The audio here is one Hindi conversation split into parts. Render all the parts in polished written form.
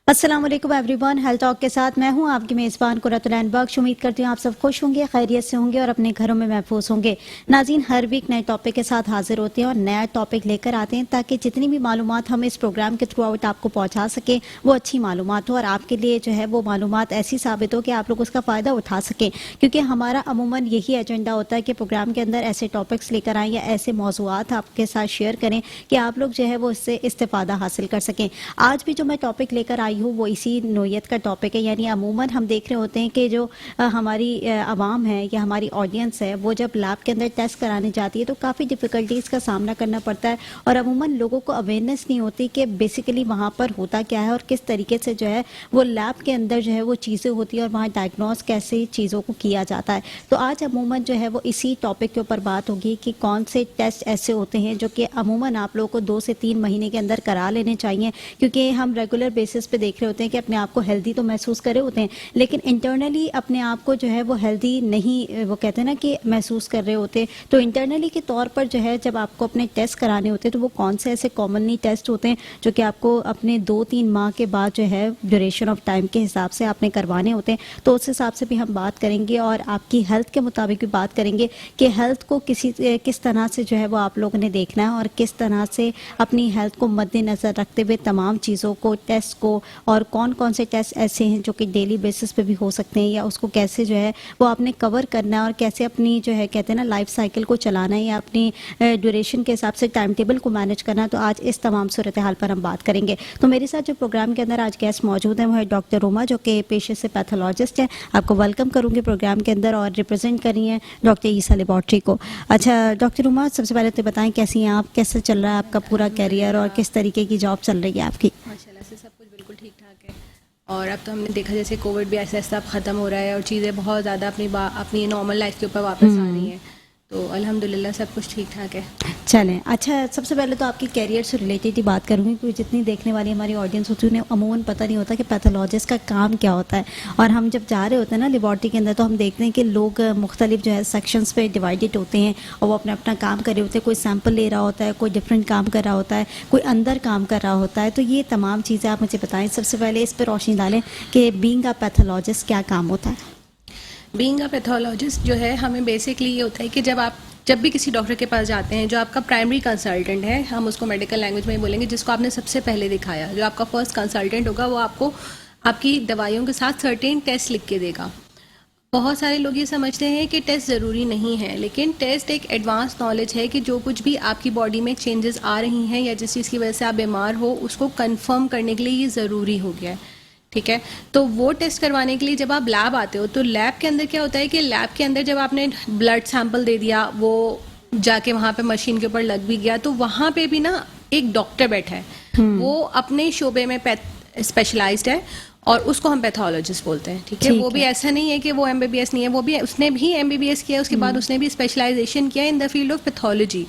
अस्सलाम वालेकुम एवरीवन, हेल्थ टॉक के साथ मैं हूं आपकी मेज़बान कुरतुल ऐन बख्श। उम्मीद करती हूं आप सब खुश होंगे, खैरियत से होंगे और अपने घरों में महफूज होंगे। नाज़रीन, हर वीक नए टॉपिक के साथ हाजिर होते हैं और नया टॉपिक लेकर आते हैं ताकि जितनी भी मालूमात हम इस प्रोग्राम के थ्रू आउट आपको पहुंचा सकें वो अच्छी मालूमात हो और आपके लिए जो है वो मालूमात ऐसी साबित हो कि आप लोग उसका फ़ायदा उठा सकें। क्योंकि हमारा अमूमन यही एजेंडा होता है कि प्रोग्राम के अंदर ऐसे टॉपिक्स लेकर आएँ या ऐसे मौज़ूआत आपके साथ शेयर करें कि आप लोग जो है वो इससे इस्तेफ़ादा हासिल कर सकें। आज भी जो मैं टॉपिक लेकर आई हूँ वो इसी नोयत का टॉपिक है। यानी अमूमन हम देख रहे होते हैं कि जो हमारी आवाम है या हमारी ऑडियंस है वो जब लैब के अंदर टेस्ट कराने जाती है तो काफ़ी डिफ़िकल्टीज़ का सामना करना पड़ता है और अमूमन लोगों को अवेयरनेस नहीं होती कि बेसिकली वहाँ पर होता क्या है और किस तरीके से जो है वो लैब के अंदर जो है वो चीज़ें होती है और वहाँ डायग्नोस कैसे चीज़ों को किया जाता है। तो आज अमूमन जो है वो इसी टॉपिक के ऊपर बात होगी कि कौन से टेस्ट ऐसे होते हैं जो कि अमूमन आप लोगों को 2 से 3 महीने के अंदर करा लेने चाहिए। क्योंकि हम रेगुलर बेसिस पे देख रहे होते हैं कि अपने आप को हेल्दी तो महसूस कर रहे होते हैं लेकिन इंटरनली अपने आप को जो है वो हेल्दी नहीं, वो कहते हैं ना कि महसूस कर रहे होते। तो इंटरनली के तौर पर जो है जब आपको अपने टेस्ट कराने होते हैं तो वो कौन से ऐसे कॉमनली टेस्ट होते हैं जो कि आपको अपने 2-3 माह के बाद जो है ड्यूरेशन ऑफ टाइम के हिसाब से आपने करवाने होते हैं। तो उस हिसाब से भी हम बात करेंगे और आपकी हेल्थ के मुताबिक भी बात करेंगे कि हेल्थ को किस तरह से जो है वो आप लोगों ने देखना है और किस तरह से अपनी हेल्थ को मद्देनज़र रखते हुए तमाम चीज़ों को, टेस्ट को, और कौन कौन से टेस्ट ऐसे हैं जो कि डेली बेसिस पे भी हो सकते हैं या उसको कैसे जो है वो आपने कवर करना है और कैसे अपनी जो है कहते हैं ना लाइफ साइकिल को चलाना है या अपनी ड्यूरेशन के हिसाब से टाइम टेबल को मैनेज करना है। तो आज इस तमाम सूरत हाल पर हम बात करेंगे। तो मेरे साथ जो प्रोग्राम के अंदर आज गेस्ट मौजूद हैं वो है डॉक्टर रोमा, जो कि पेशे से पैथोलॉजिस्ट हैं। आपको वेलकम करूँगी प्रोग्राम के अंदर और रिप्रेजेंट कर रही हैं डॉक्टर ईसा लेबॉर्ट्री को। अच्छा डॉक्टर रोमा, सबसे पहले तो बताएं कैसी हैं आप, कैसे चल रहा है आपका पूरा कैरियर और किस तरीके की जॉब चल रही है आपकी? माशाल्लाह से सब कुछ बिल्कुल ठीक ठाक है और अब तो हमने देखा जैसे कोविड भी ऐसा ऐसा ख़त्म हो रहा है और चीज़ें बहुत ज़्यादा अपनी नॉर्मल लाइफ के ऊपर वापस आ रही हैं। तो अल्हम्दुलिल्लाह सब कुछ ठीक ठाक है। चलें, अच्छा सबसे पहले तो आपकी कैरियर से रिलेटेड ही बात करूँगी क्योंकि जितनी देखने वाली हमारी ऑडियंस होती है उन्हें अमूमन पता नहीं होता कि पैथोलॉजिस्ट का काम क्या होता है। और हम जब जा रहे होते हैं ना लेबॉर्ट्री के अंदर तो हम देखते हैं कि लोग मुख्तलिफ जो है सेक्शंस पे डिवाइडेड होते हैं और वो अपना अपना काम कर रहे होते हैं। कोई सैंपल ले रहा होता है, कोई डिफरेंट काम कर रहा होता है, कोई अंदर काम कर रहा होता है। तो ये तमाम चीज़ें आप मुझे बताएं, सबसे पहले इस पर रोशनी डालें कि बीइंग अ पैथोलॉजिस्ट क्या काम होता है? बीइंग अ पैथोलॉजिस्ट जो है हमें बेसिकली ये होता है कि जब भी किसी डॉक्टर के पास जाते हैं, जो आपका प्राइमरी कंसल्टेंट है, हम उसको मेडिकल लैंग्वेज में ही बोलेंगे, जिसको आपने सबसे पहले दिखाया, जो आपका फर्स्ट कंसल्टेंट होगा, वो आपको आपकी दवाइयों के साथ सर्टेन टेस्ट लिख के देगा। बहुत सारे लोग ये समझते हैं कि टेस्ट ज़रूरी नहीं है, लेकिन टेस्ट एक एडवांस नॉलेज है कि जो कुछ भी आपकी बॉडी में चेंजेस आ रही हैं या जिस चीज़ की वजह से आप बीमार हो उसको कंफर्म करने के लिए ये ज़रूरी हो गया है। ठीक है, तो वो टेस्ट करवाने के लिए जब आप लैब आते हो तो लैब के अंदर क्या होता है कि लैब के अंदर जब आपने ब्लड सैंपल दे दिया, वो जाके वहाँ पे मशीन के ऊपर लग भी गया, तो वहाँ पे भी ना एक डॉक्टर बैठा है, वो अपने शोबे में स्पेशलाइज्ड है और उसको हम पैथोलॉजिस्ट बोलते हैं। ठीक है, वो भी ऐसा नहीं है कि वो एमबीबीएस नहीं है, वो भी उसने भी एमबीबीएस किया, उसके बाद उसने भी स्पेशलाइजेशन किया in the field of pathology.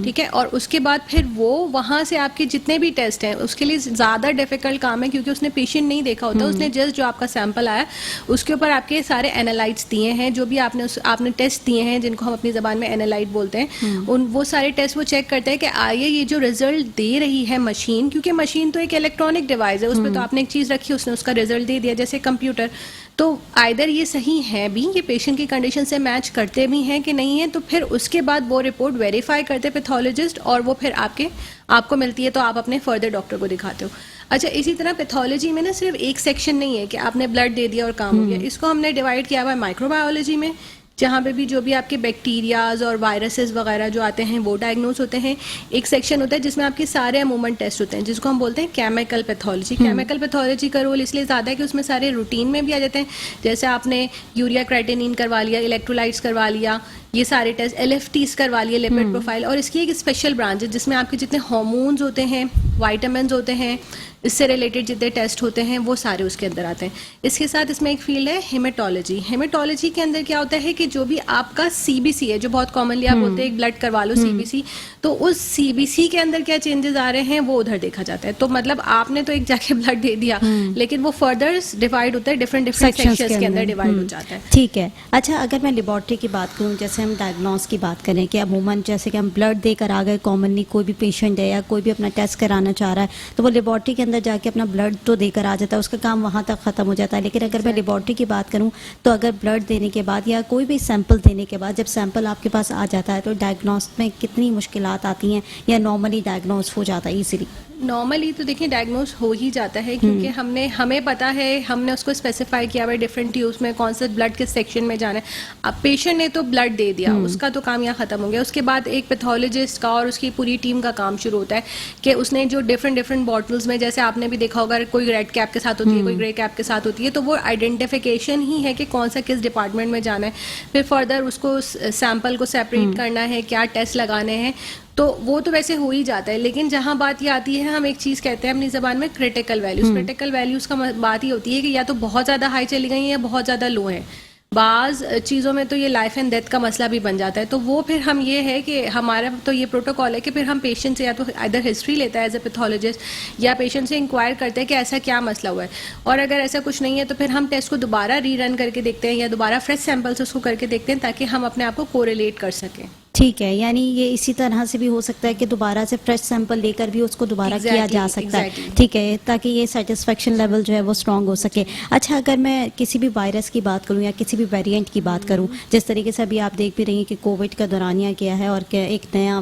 ठीक है, और उसके बाद फिर वो वहाँ से आपके जितने भी टेस्ट हैं उसके लिए ज़्यादा डिफिकल्ट काम है क्योंकि उसने पेशेंट नहीं देखा होता, उसने जस्ट जो आपका सैंपल आया उसके ऊपर आपके सारे एनालाइट्स दिए हैं, जो भी आपने टेस्ट दिए हैं जिनको हम अपनी ज़बान में एनालाइट बोलते हैं, वो सारे टेस्ट वो चेक करते हैं कि आइए ये जो रिजल्ट दे रही है मशीन, क्योंकि मशीन तो एक इलेक्ट्रॉनिक डिवाइस है, उस पर तो आपने एक चीज़ रखी, उसने उसका रिजल्ट दे दिया, जैसे कंप्यूटर। तो आइदर ये सही है भी, ये पेशेंट की कंडीशन से मैच करते भी हैं कि नहीं है, तो फिर उसके बाद वो रिपोर्ट वेरीफाई करते पैथोलॉजिस्ट और वो फिर आपको मिलती है, तो आप अपने फर्दर डॉक्टर को दिखाते हो। अच्छा, इसी तरह पैथोलॉजी में ना सिर्फ एक सेक्शन नहीं है कि आपने ब्लड दे दिया और काम हो गया, इसको हमने डिवाइड किया हुआ है माइक्रोबायोलॉजी में, जहाँ पे भी जो भी आपके बैक्टीरियाज और वायरसेस वगैरह जो आते हैं वो डायग्नोस होते हैं। एक सेक्शन होता है जिसमें आपके सारे अमूमन टेस्ट होते हैं, जिसको हम बोलते हैं केमिकल पैथोलॉजी। केमिकल पैथोलॉजी का रोल इसलिए ज़्यादा है कि उसमें सारे रूटीन में भी आ जाते हैं, जैसे आपने यूरिया क्राइटेनिन करवा लिया, इलेक्ट्रोलाइट्स करवा लिया, ये सारे टेस्ट, LFTs करवा लिए, लिपिड प्रोफाइल, और इसकी एक स्पेशल ब्रांच है जिसमें आपके जितने हार्मोन्स होते हैं, वाइटामिन होते हैं, इससे रिलेटेड जितने टेस्ट होते हैं वो सारे उसके अंदर आते हैं। इसके साथ इसमें एक फील्ड है हेमेटोलॉजी। हेमेटोलॉजी के अंदर क्या होता है कि जो भी आपका CBC है, जो बहुत कॉमनली आप बोलते हैं एक ब्लड करवा लो CBC, तो उस CBC के अंदर क्या चेंजेस आ रहे हैं वो उधर देखा जाता है। तो मतलब आपने तो एक जाके ब्लड दे दिया, लेकिन वो फर्दर डिवाइड होता है, डिफरेंट सेक्शंस के अंदर डिवाइड हो जाता है। ठीक है, अच्छा अगर मैं लेबॉर्ट्री की बात करूँ, जैसे हम डायग्नोस की बात करें कि अमूमन जैसे कि हम ब्लड देकर आ गए, कॉमनली कोई भी पेशेंट है या कोई भी अपना टेस्ट कराना चाह रहा है तो वो लेबॉर्ट्री के अंदर जाके अपना ब्लड तो देकर आ जाता है, उसका काम वहाँ तक ख़त्म हो जाता है। लेकिन अगर मैं लेबॉर्ट्री की बात करूँ तो अगर ब्लड देने के बाद या कोई भी सैंपल देने के बाद जब सैंपल आपके पास आ जाता है तो डायग्नोस में कितनी मुश्किलात आती हैं या नॉर्मली डायग्नोस हो जाता है इजीली? नॉर्मली तो देखिए डायग्नोस हो ही जाता है क्योंकि हमें पता है, हमने उसको स्पेसिफाई किया हुआ डिफरेंट ट्यूब्स में कौन सा ब्लड किस सेक्शन में जाना है। अब पेशेंट ने तो ब्लड दे दिया, उसका तो काम यहाँ खत्म हो गया। उसके बाद एक पैथोलॉजिस्ट का और उसकी पूरी टीम का काम शुरू होता है कि उसने जो डिफरेंट बॉटल्स में, जैसे आपने भी देखा होगा, कोई रेड कैप के साथ होती है, कोई ग्रे कैप के साथ होती है, तो वो आइडेंटिफिकेशन ही है कि कौन सा किस डिपार्टमेंट में जाना है। फिर फर्दर उसको सैंपल को सेपरेट करना है, क्या टेस्ट लगाने हैं, तो वो तो वैसे हो ही जाता है। लेकिन जहां बात ये आती है, हम एक चीज कहते हैं अपनी जबान में क्रिटिकल वैल्यूज। क्रिटिकल वैल्यूज का बात ही होती है कि या तो बहुत ज्यादा हाई चली गई है या बहुत ज्यादा लो है। बाज चीज़ों में तो ये लाइफ एंड डेथ का मसला भी बन जाता है। तो वो फिर हम ये है कि हमारा तो ये प्रोटोकॉल है कि फिर हम पेशेंट से या तो इधर हिस्ट्री लेता है एज ए पैथोलॉजिस्ट या पेशेंट से इंक्वायर करते हैं कि ऐसा क्या मसला हुआ है, और अगर ऐसा कुछ नहीं है तो फिर हम टेस्ट को दोबारा रीरन करके देखते हैं या दोबारा फ्रेश सैंपल्स उसको करके देखते हैं ताकि हम अपने आप को कोरिलेट कर सकें। ठीक है, यानी ये इसी तरह से भी हो सकता है कि दोबारा से फ्रेश सैंपल लेकर भी उसको दोबारा किया जा सकता है। ठीक है, ताकि ये सेटिस्फेक्शन लेवल जो है वो स्ट्रांग हो सके। अच्छा, अगर मैं किसी भी वायरस की बात करूं या किसी भी वेरिएंट की बात करूं, जिस तरीके से अभी आप देख भी रही हैं कि कोविड का दौरानिया क्या है और क्या एक नया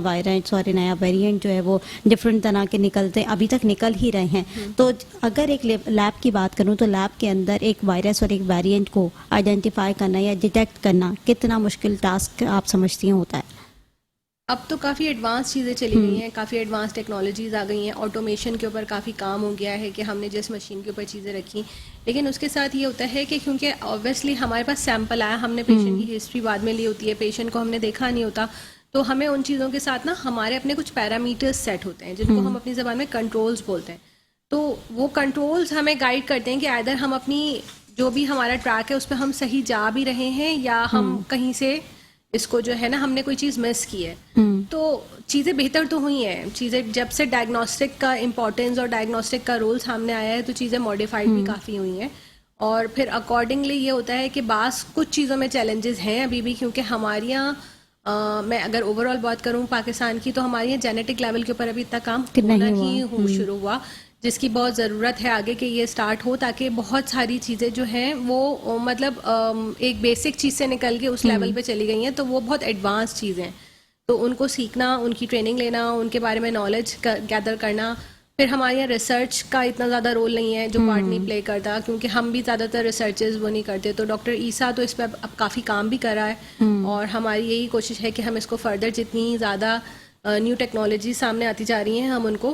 नया वेरिएंट जो है वो डिफरेंट तरह के निकलते अभी तक निकल ही रहे हैं। तो अगर एक लैब की बात करूँ तो लैब के अंदर एक वायरस और एक वेरिएंट को आइडेंटिफाई करना या डिटेक्ट करना कितना मुश्किल टास्क आप समझती हैं होता है? अब तो काफ़ी एडवांस चीज़ें चली गई हैं, काफ़ी एडवांस टेक्नोलॉजीज़ आ गई हैं, ऑटोमेशन के ऊपर काफ़ी काम हो गया है कि हमने जिस मशीन के ऊपर चीज़ें रखी। लेकिन उसके साथ ये होता है कि क्योंकि ऑब्वियसली हमारे पास सैंपल आया, हमने पेशेंट की हिस्ट्री बाद में ली होती है, पेशेंट को हमने देखा नहीं होता, तो हमें उन चीज़ों के साथ ना हमारे अपने कुछ पैरामीटर्स सेट होते हैं जिनको हम अपनी ज़बान में कंट्रोल्स बोलते हैं। तो वो कंट्रोल्स हमें गाइड करते हैं कि आइदर हम अपनी जो भी हमारा ट्रैक है उस पर हम सही जा भी रहे हैं या हम कहीं से इसको जो है ना हमने कोई चीज़ मिस की है। तो चीज़ें बेहतर तो हुई हैं, चीज़ें जब से डायग्नोस्टिक का इम्पोर्टेंस और डायग्नोस्टिक का रोल सामने आया है तो चीज़ें मॉडिफाइड भी काफ़ी हुई हैं। और फिर अकॉर्डिंगली ये होता है कि बास कुछ चीज़ों में चैलेंजेस हैं अभी भी, क्योंकि हमारे यहाँ मैं अगर ओवरऑल बात करूँ पाकिस्तान की, तो हमारे यहाँ जेनेटिक लेवल के ऊपर अभी इतना काम नहीं शुरू हुआ, जिसकी बहुत ज़रूरत है आगे कि ये स्टार्ट हो, ताकि बहुत सारी चीज़ें जो हैं वो मतलब एक बेसिक चीज़ से निकल के उस लेवल पे चली गई हैं, तो वो बहुत एडवांस चीज़ें हैं। तो उनको सीखना, उनकी ट्रेनिंग लेना, उनके बारे में नॉलेज गैदर करना। फिर हमारे यहाँ रिसर्च का इतना ज़्यादा रोल नहीं है जो पार्ट नहीं प्ले करता, क्योंकि हम भी ज़्यादातर रिसर्चेस वो नहीं करते। तो डॉक्टर ईसा तो इस पर अब काफ़ी काम भी कर रहा है और हमारी यही कोशिश है कि हम इसको फर्दर जितनी ज़्यादा न्यू टेक्नोलॉजी सामने आती जा रही हैं हम उनको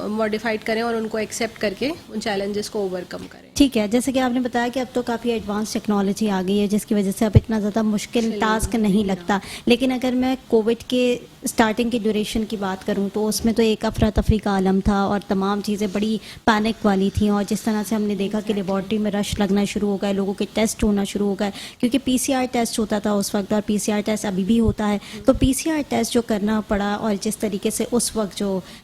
मॉडिफाइड करें और उनको एक्सेप्ट करके उन चैलेंजेस को ओवरकम करें। ठीक है, जैसे कि आपने बताया कि अब तो काफ़ी एडवांस टेक्नोलॉजी आ गई है जिसकी वजह से अब इतना ज़्यादा मुश्किल टास्क नहीं लगता। लेकिन अगर मैं कोविड के स्टार्टिंग की ड्यूरेशन की बात करूं तो उसमें तो एक अफरा तफरी का आलम था और तमाम चीज़ें बड़ी पैनिक वाली थी, और जिस तरह से हमने देखा कि लेबॉर्ट्री में रश लगना शुरू हो गए, लोगों के टेस्ट होना शुरू हो गए, क्योंकि PCR टेस्ट होता था उस वक्त और PCR टेस्ट अभी भी होता है। तो PCR टेस्ट जो करना पड़ा और जिस तरीके से उस वक्त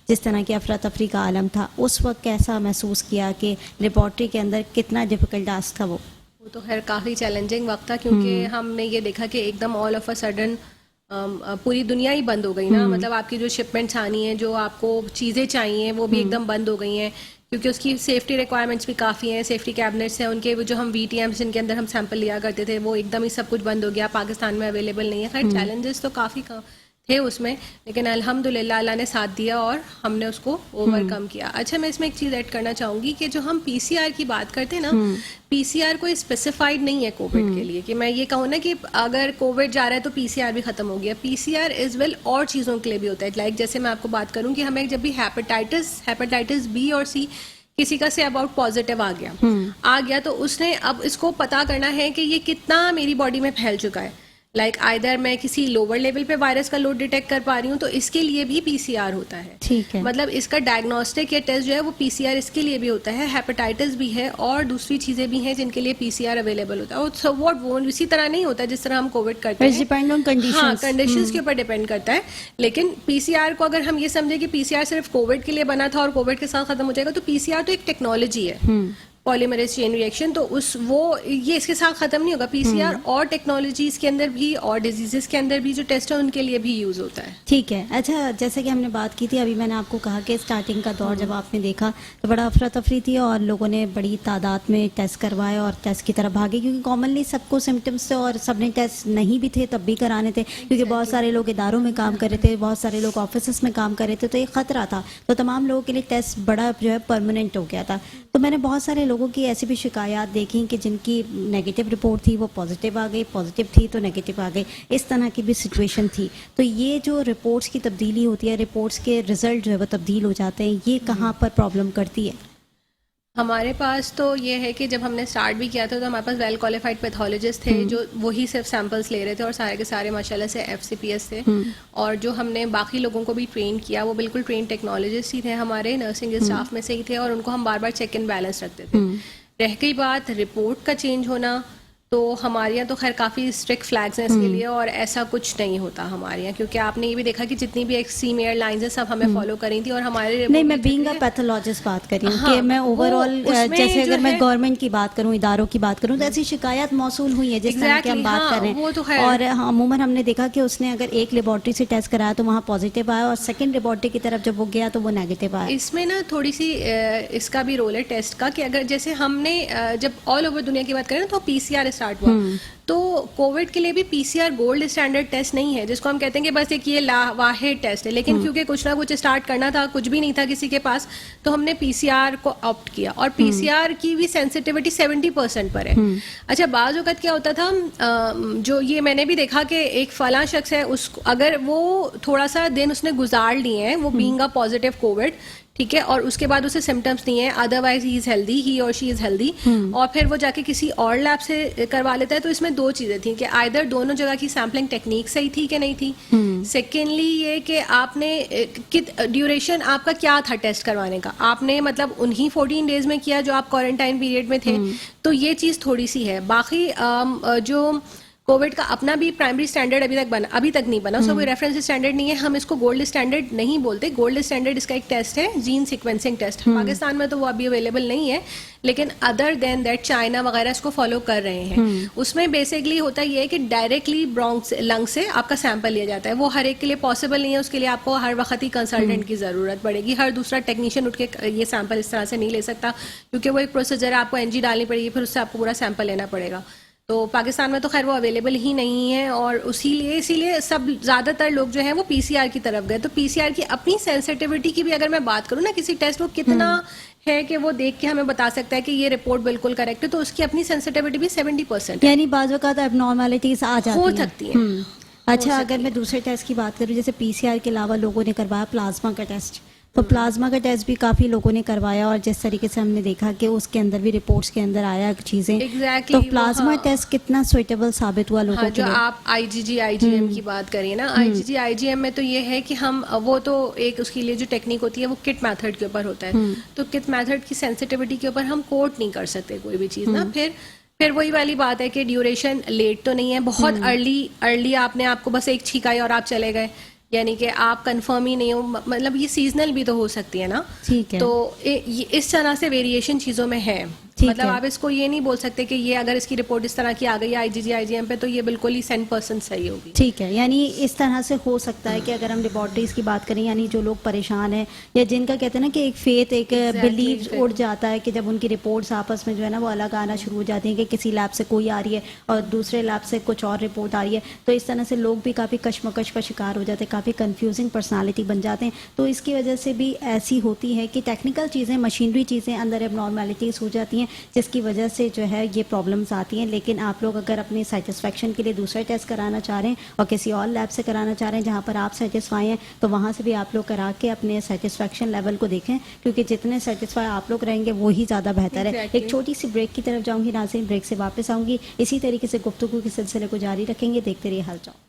जिस तरह की अफरा तफरी का आलम था, उस वक्त कैसा महसूस किया कि लेबॉर्ट्री के अंदर कितना डिफिकल्ट टास्क था? वो तो खैर काफ़ी चैलेंजिंग वक्त था, क्योंकि हमने ये देखा कि एकदम ऑल ऑफ अ सडन पूरी दुनिया ही बंद हो गई ना। मतलब आपकी जो शिपमेंट्स आनी है, जो आपको चीज़ें चाहिए, वो भी एकदम बंद हो गई हैं, क्योंकि उसकी सेफ्टी रिक्वायरमेंट्स भी काफ़ी हैं। सेफ्टी कैबिनेट्स हैं उनके, वो जो हम VTMs जिनके अंदर हम सैंपल लिया करते थे, वो एकदम ही सब कुछ बंद हो गया, पाकिस्तान में अवेलेबल नहीं है। खैर चैलेंजेस तो काफ़ी थे उसमें, लेकिन अल्हम्दुलिल्लाह अल्लाह ने साथ दिया और हमने उसको ओवरकम किया। अच्छा, मैं इसमें एक चीज़ ऐड करना चाहूँगी कि जो हम PCR की बात करते हैं ना, PCR कोई स्पेसिफाइड नहीं है कोविड के लिए कि मैं ये कहूँ ना कि अगर कोविड जा रहा है तो PCR भी खत्म हो गया। PCR इज़ वेल और चीज़ों के लिए भी होता है। लाइक जैसे मैं आपको बात करूँ कि हमें जब भी हेपेटाइटिस B और C किसी का से अबाउट पॉजिटिव आ गया तो उसने अब इसको पता करना है कि ये कितना मेरी बॉडी में फैल चुका है। लाइक आइदर मैं किसी लोअर लेवल पे वायरस का लोड डिटेक्ट कर पा रही हूँ, तो इसके लिए भी PCR होता है। ठीक है, मतलब इसका डायग्नोस्टिक या टेस्ट जो है वो PCR इसके लिए भी होता है। हेपेटाइटिस भी है और दूसरी चीजें भी हैं जिनके लिए PCR अवेलेबल होता है। और सो व्हाट वो इसी तरह नहीं होता जिस तरह हम कोविड करते हैं, डिपेंड ऑन कंडीशंस। हाँ, कंडीशंस के ऊपर डिपेंड करता है। लेकिन PCR को अगर हम ये समझे कि PCR सिर्फ कोविड के लिए बना था और कोविड के साथ खत्म हो जाएगा, तो PCR तो एक टेक्नोलॉजी है। पॉलीमरेज चेन रिएक्शन, तो ये इसके साथ खत्म नहीं होगा। पीसीआर और टेक्नोलॉजीज के अंदर भी और डिजीजेस के अंदर भी जो टेस्ट है उनके लिए भी यूज होता है। ठीक है। अच्छा, जैसे कि हमने बात की थी अभी, मैंने आपको कहा कि स्टार्टिंग का दौर जब आपने देखा तो बड़ा अफरा तफरी थी और लोगों ने बड़ी तादाद में टेस्ट करवाए और टेस्ट की तरफ भागे, क्योंकि कॉमनली सबको सिम्टम्स थे और सबने टेस्ट नहीं भी थे तब भी कराने थे, क्योंकि बहुत सारे लोग इदारों में काम कर रहे थे, बहुत सारे लोग ऑफिस में काम कर रहे थे, तो एक खतरा था। तो तमाम लोगों के लिए टेस्ट बड़ा जो है परमानेंट हो गया था। तो मैंने बहुत सारे लोगों की ऐसी भी शिकायत देखी कि जिनकी नेगेटिव रिपोर्ट थी वो पॉजिटिव आ गई, पॉजिटिव थी तो नेगेटिव आ गई, इस तरह की भी सिचुएशन थी। तो ये जो रिपोर्ट्स की तब्दीली होती है, रिपोर्ट्स के रिजल्ट जो है वो तब्दील हो जाते हैं, ये कहाँ पर प्रॉब्लम करती है? हमारे पास तो ये है कि जब हमने स्टार्ट भी किया था तो हमारे पास वेल क्वालिफाइड पैथोलॉजिस्ट थे जो वही सिर्फ सैंपल्स ले रहे थे और सारे के सारे माशाल्लाह से FCPS थे। और जो हमने बाकी लोगों को भी ट्रेन किया वो बिल्कुल ट्रेन टेक्नोलॉजिस्ट ही थे, हमारे नर्सिंग स्टाफ में से ही थे, और उनको हम बार बार चेक एंड बैलेंस रखते थे। रह गई बात रिपोर्ट का चेंज होना, तो हमारे यहाँ तो खैर काफ़ी स्ट्रिक्ट फ्लैग्स हैं इसके लिए, और ऐसा कुछ नहीं होता हमारे यहाँ, क्योंकि आपने ये भी देखा कि जितनी भी एक्सट्रीम एयरलाइंस हैं सब हमें फॉलो करी थी। और हमारे नहीं, मैं बीइंग अ पैथोलॉजिस्ट बात कर रही हूँ कि मैं ओवरऑल जैसे अगर मैं गवर्नमेंट की बात करूँ, इदारों की बात करूँ, तो ऐसी शिकायत मौसूल हुई है जिस तरह की हम बात कर रहे हैं। और अमूमन हमने देखा कि उसने अगर एक लेबोरेटरी से टेस्ट कराया तो वहाँ पॉजिटिव आया और सेकेंड लेबोरेटरी की तरफ जब वो गया तो वो नेगेटिव आया। इसमें ना थोड़ी सी इसका भी रोल है टेस्ट का, कि अगर जैसे हमने जब ऑल ओवर दुनिया की बात करें तो PCR स्टार्ट हुआ, तो कोविड के लिए भी PCR गोल्ड स्टैंडर्ड टेस्ट नहीं है, जिसको हम कहते हैं कि बस एक ये वाहिद टेस्ट है। लेकिन क्योंकि कुछ ना कुछ स्टार्ट करना था, कुछ भी नहीं था किसी के पास, तो हमने PCR को ऑप्ट किया, और PCR की भी सेंसिटिविटी 70% पर है। अच्छा, बाज़ वक़्त क्या होता था, जो ये मैंने भी देखा कि एक फला शख्स है, उसको अगर वो थोड़ा सा दिन उसने गुजार लिए हैं, वो बीइंग अ पॉजिटिव कोविड, ठीक है, और उसके बाद उसे सिम्टम्स नहीं है, अदरवाइज ही इज हेल्दी, ही और शी इज हेल्दी, और फिर वो जाके किसी और लैब से करवा लेता है। तो इसमें दो चीजें थी कि आइदर दोनों जगह की सैम्पलिंग टेक्निक सही थी कि नहीं थी, सेकेंडली ये कि आपने ड्यूरेशन आपका क्या था टेस्ट करवाने का, आपने मतलब उन्हीं 14 डेज में किया जो आप क्वारंटाइन पीरियड में थे, तो ये चीज थोड़ी सी है। बाकी जो कोविड का अपना भी प्राइमरी स्टैंडर्ड अभी तक नहीं बना, उसका कोई रेफरेंस स्टैंडर्ड नहीं है, हम इसको गोल्ड स्टैंडर्ड नहीं बोलते। गोल्ड स्टैंडर्ड इसका एक टेस्ट है, जीन सीक्वेंसिंग टेस्ट। पाकिस्तान में तो वो अभी अवेलेबल नहीं है, लेकिन अदर देन दैट चाइना वगैरह इसको फॉलो कर रहे हैं। उसमें बेसिकली होता ये है कि डायरेक्टली ब्रोंक्स लंग से आपका सैंपल लिया जाता है। वो हर एक के लिए पॉसिबल नहीं है, उसके लिए आपको हर वक्त ही कंसल्टेंट की जरूरत पड़ेगी। हर दूसरा टेक्नीशियन उठ के ये सैंपल इस तरह से नहीं ले सकता, क्योंकि वो एक प्रोसीजर है, आपको NG डालनी पड़ेगी, फिर उससे आपको पूरा सैंपल लेना पड़ेगा। तो पाकिस्तान में तो खैर वो अवेलेबल ही नहीं है, और इसीलिए सब ज़्यादातर लोग जो हैं वो PCR की तरफ गए। तो PCR की अपनी सेंसिटिविटी की भी अगर मैं बात करूँ ना, किसी टेस्ट वो कितना है कि वो देख के हमें बता सकता है कि ये रिपोर्ट बिल्कुल करेक्ट है, तो उसकी अपनी सेंसिटिविटी भी 70% है। यानी बाज़ वक़्त एबनॉर्मैलिटीज आ जाती हो सकती है। अच्छा, अगर मैं दूसरे टेस्ट की बात करूँ, जैसे PCR के अलावा लोगों ने करवाया प्लाज्मा का टेस्ट, तो प्लाज्मा का टेस्ट भी काफ़ी लोगों ने करवाया, और जिस तरीके से हमने देखा कि उसके अंदर भी रिपोर्ट्स के अंदर आया चीज़ें। Exactly, तो प्लाज्मा टेस्ट कितना सुइटेबल साबित हुआ लोगों के लिए? जो आप IgG IgM की बात करिए ना, IgG IgM में तो ये है कि हम वो तो एक उसके लिए जो टेक्निक होती है वो किट मेथड के ऊपर होता है, तो किट मेथड की सेंसिटिविटी के ऊपर हम कोट नहीं कर सकते कोई भी चीज़ ना। फिर वही वाली बात है कि ड्यूरेशन लेट तो नहीं है, बहुत अर्ली आपने आपको बस एक छींकाई और आप चले गए, यानी कि आप कंफर्म ही नहीं हो, मतलब ये सीजनल भी तो हो सकती है ना। ठीक है। तो इस तरह से वेरिएशन चीज़ों में है, मतलब आप इसको ये नहीं बोल सकते कि ये अगर इसकी रिपोर्ट इस तरह की आ गई IgG IgM पे तो ये बिल्कुल ही 100% सही होगी। ठीक है, यानी इस तरह से हो सकता है कि अगर हम लेबॉर्ट्रीज की बात करें, यानी जो लोग परेशान हैं या जिनका कहते हैं ना कि एक फेथ, एक बिलीव उड़ जाता है कि जब उनकी रिपोर्ट्स आपस में जो है ना वो अलग आना शुरू हो जाती हैं कि किसी लैब से कोई आ रही है और दूसरे लैब से कुछ और रिपोर्ट आ रही है, तो इस तरह से लोग भी काफ़ी कशमकश का शिकार हो जाते हैं, काफ़ी कन्फ्यूजिंग पर्सनालिटी बन जाते हैं। तो इसकी वजह से भी ऐसी होती है कि टेक्निकल चीज़ें, मशीनरी चीज़ें अंदर एबनॉर्मैलिटीज़ हो जाती हैं, जिसकी वजह से जो है ये प्रॉब्लम्स आती हैं। लेकिन आप लोग अगर अपनी सेटिस्फेक्शन के लिए दूसरा टेस्ट कराना चाह रहे हैं और किसी और लैब से कराना चाह रहे हैं जहाँ पर आप सेटिस्फाई हैं, तो वहाँ से भी आप लोग करा के अपने सेटिस्फेक्शन लेवल को देखें, क्योंकि जितने सेटिस्फाई आप लोग रहेंगे वही ज़्यादा बेहतर है। एक छोटी सी ब्रेक की तरफ जाऊँगी नाज़रीन, ब्रेक से वापस आऊँगी, इसी तरीके से गुफ्तगू के सिलसिले को जारी रखेंगे। देखते रहिए हाल चाल।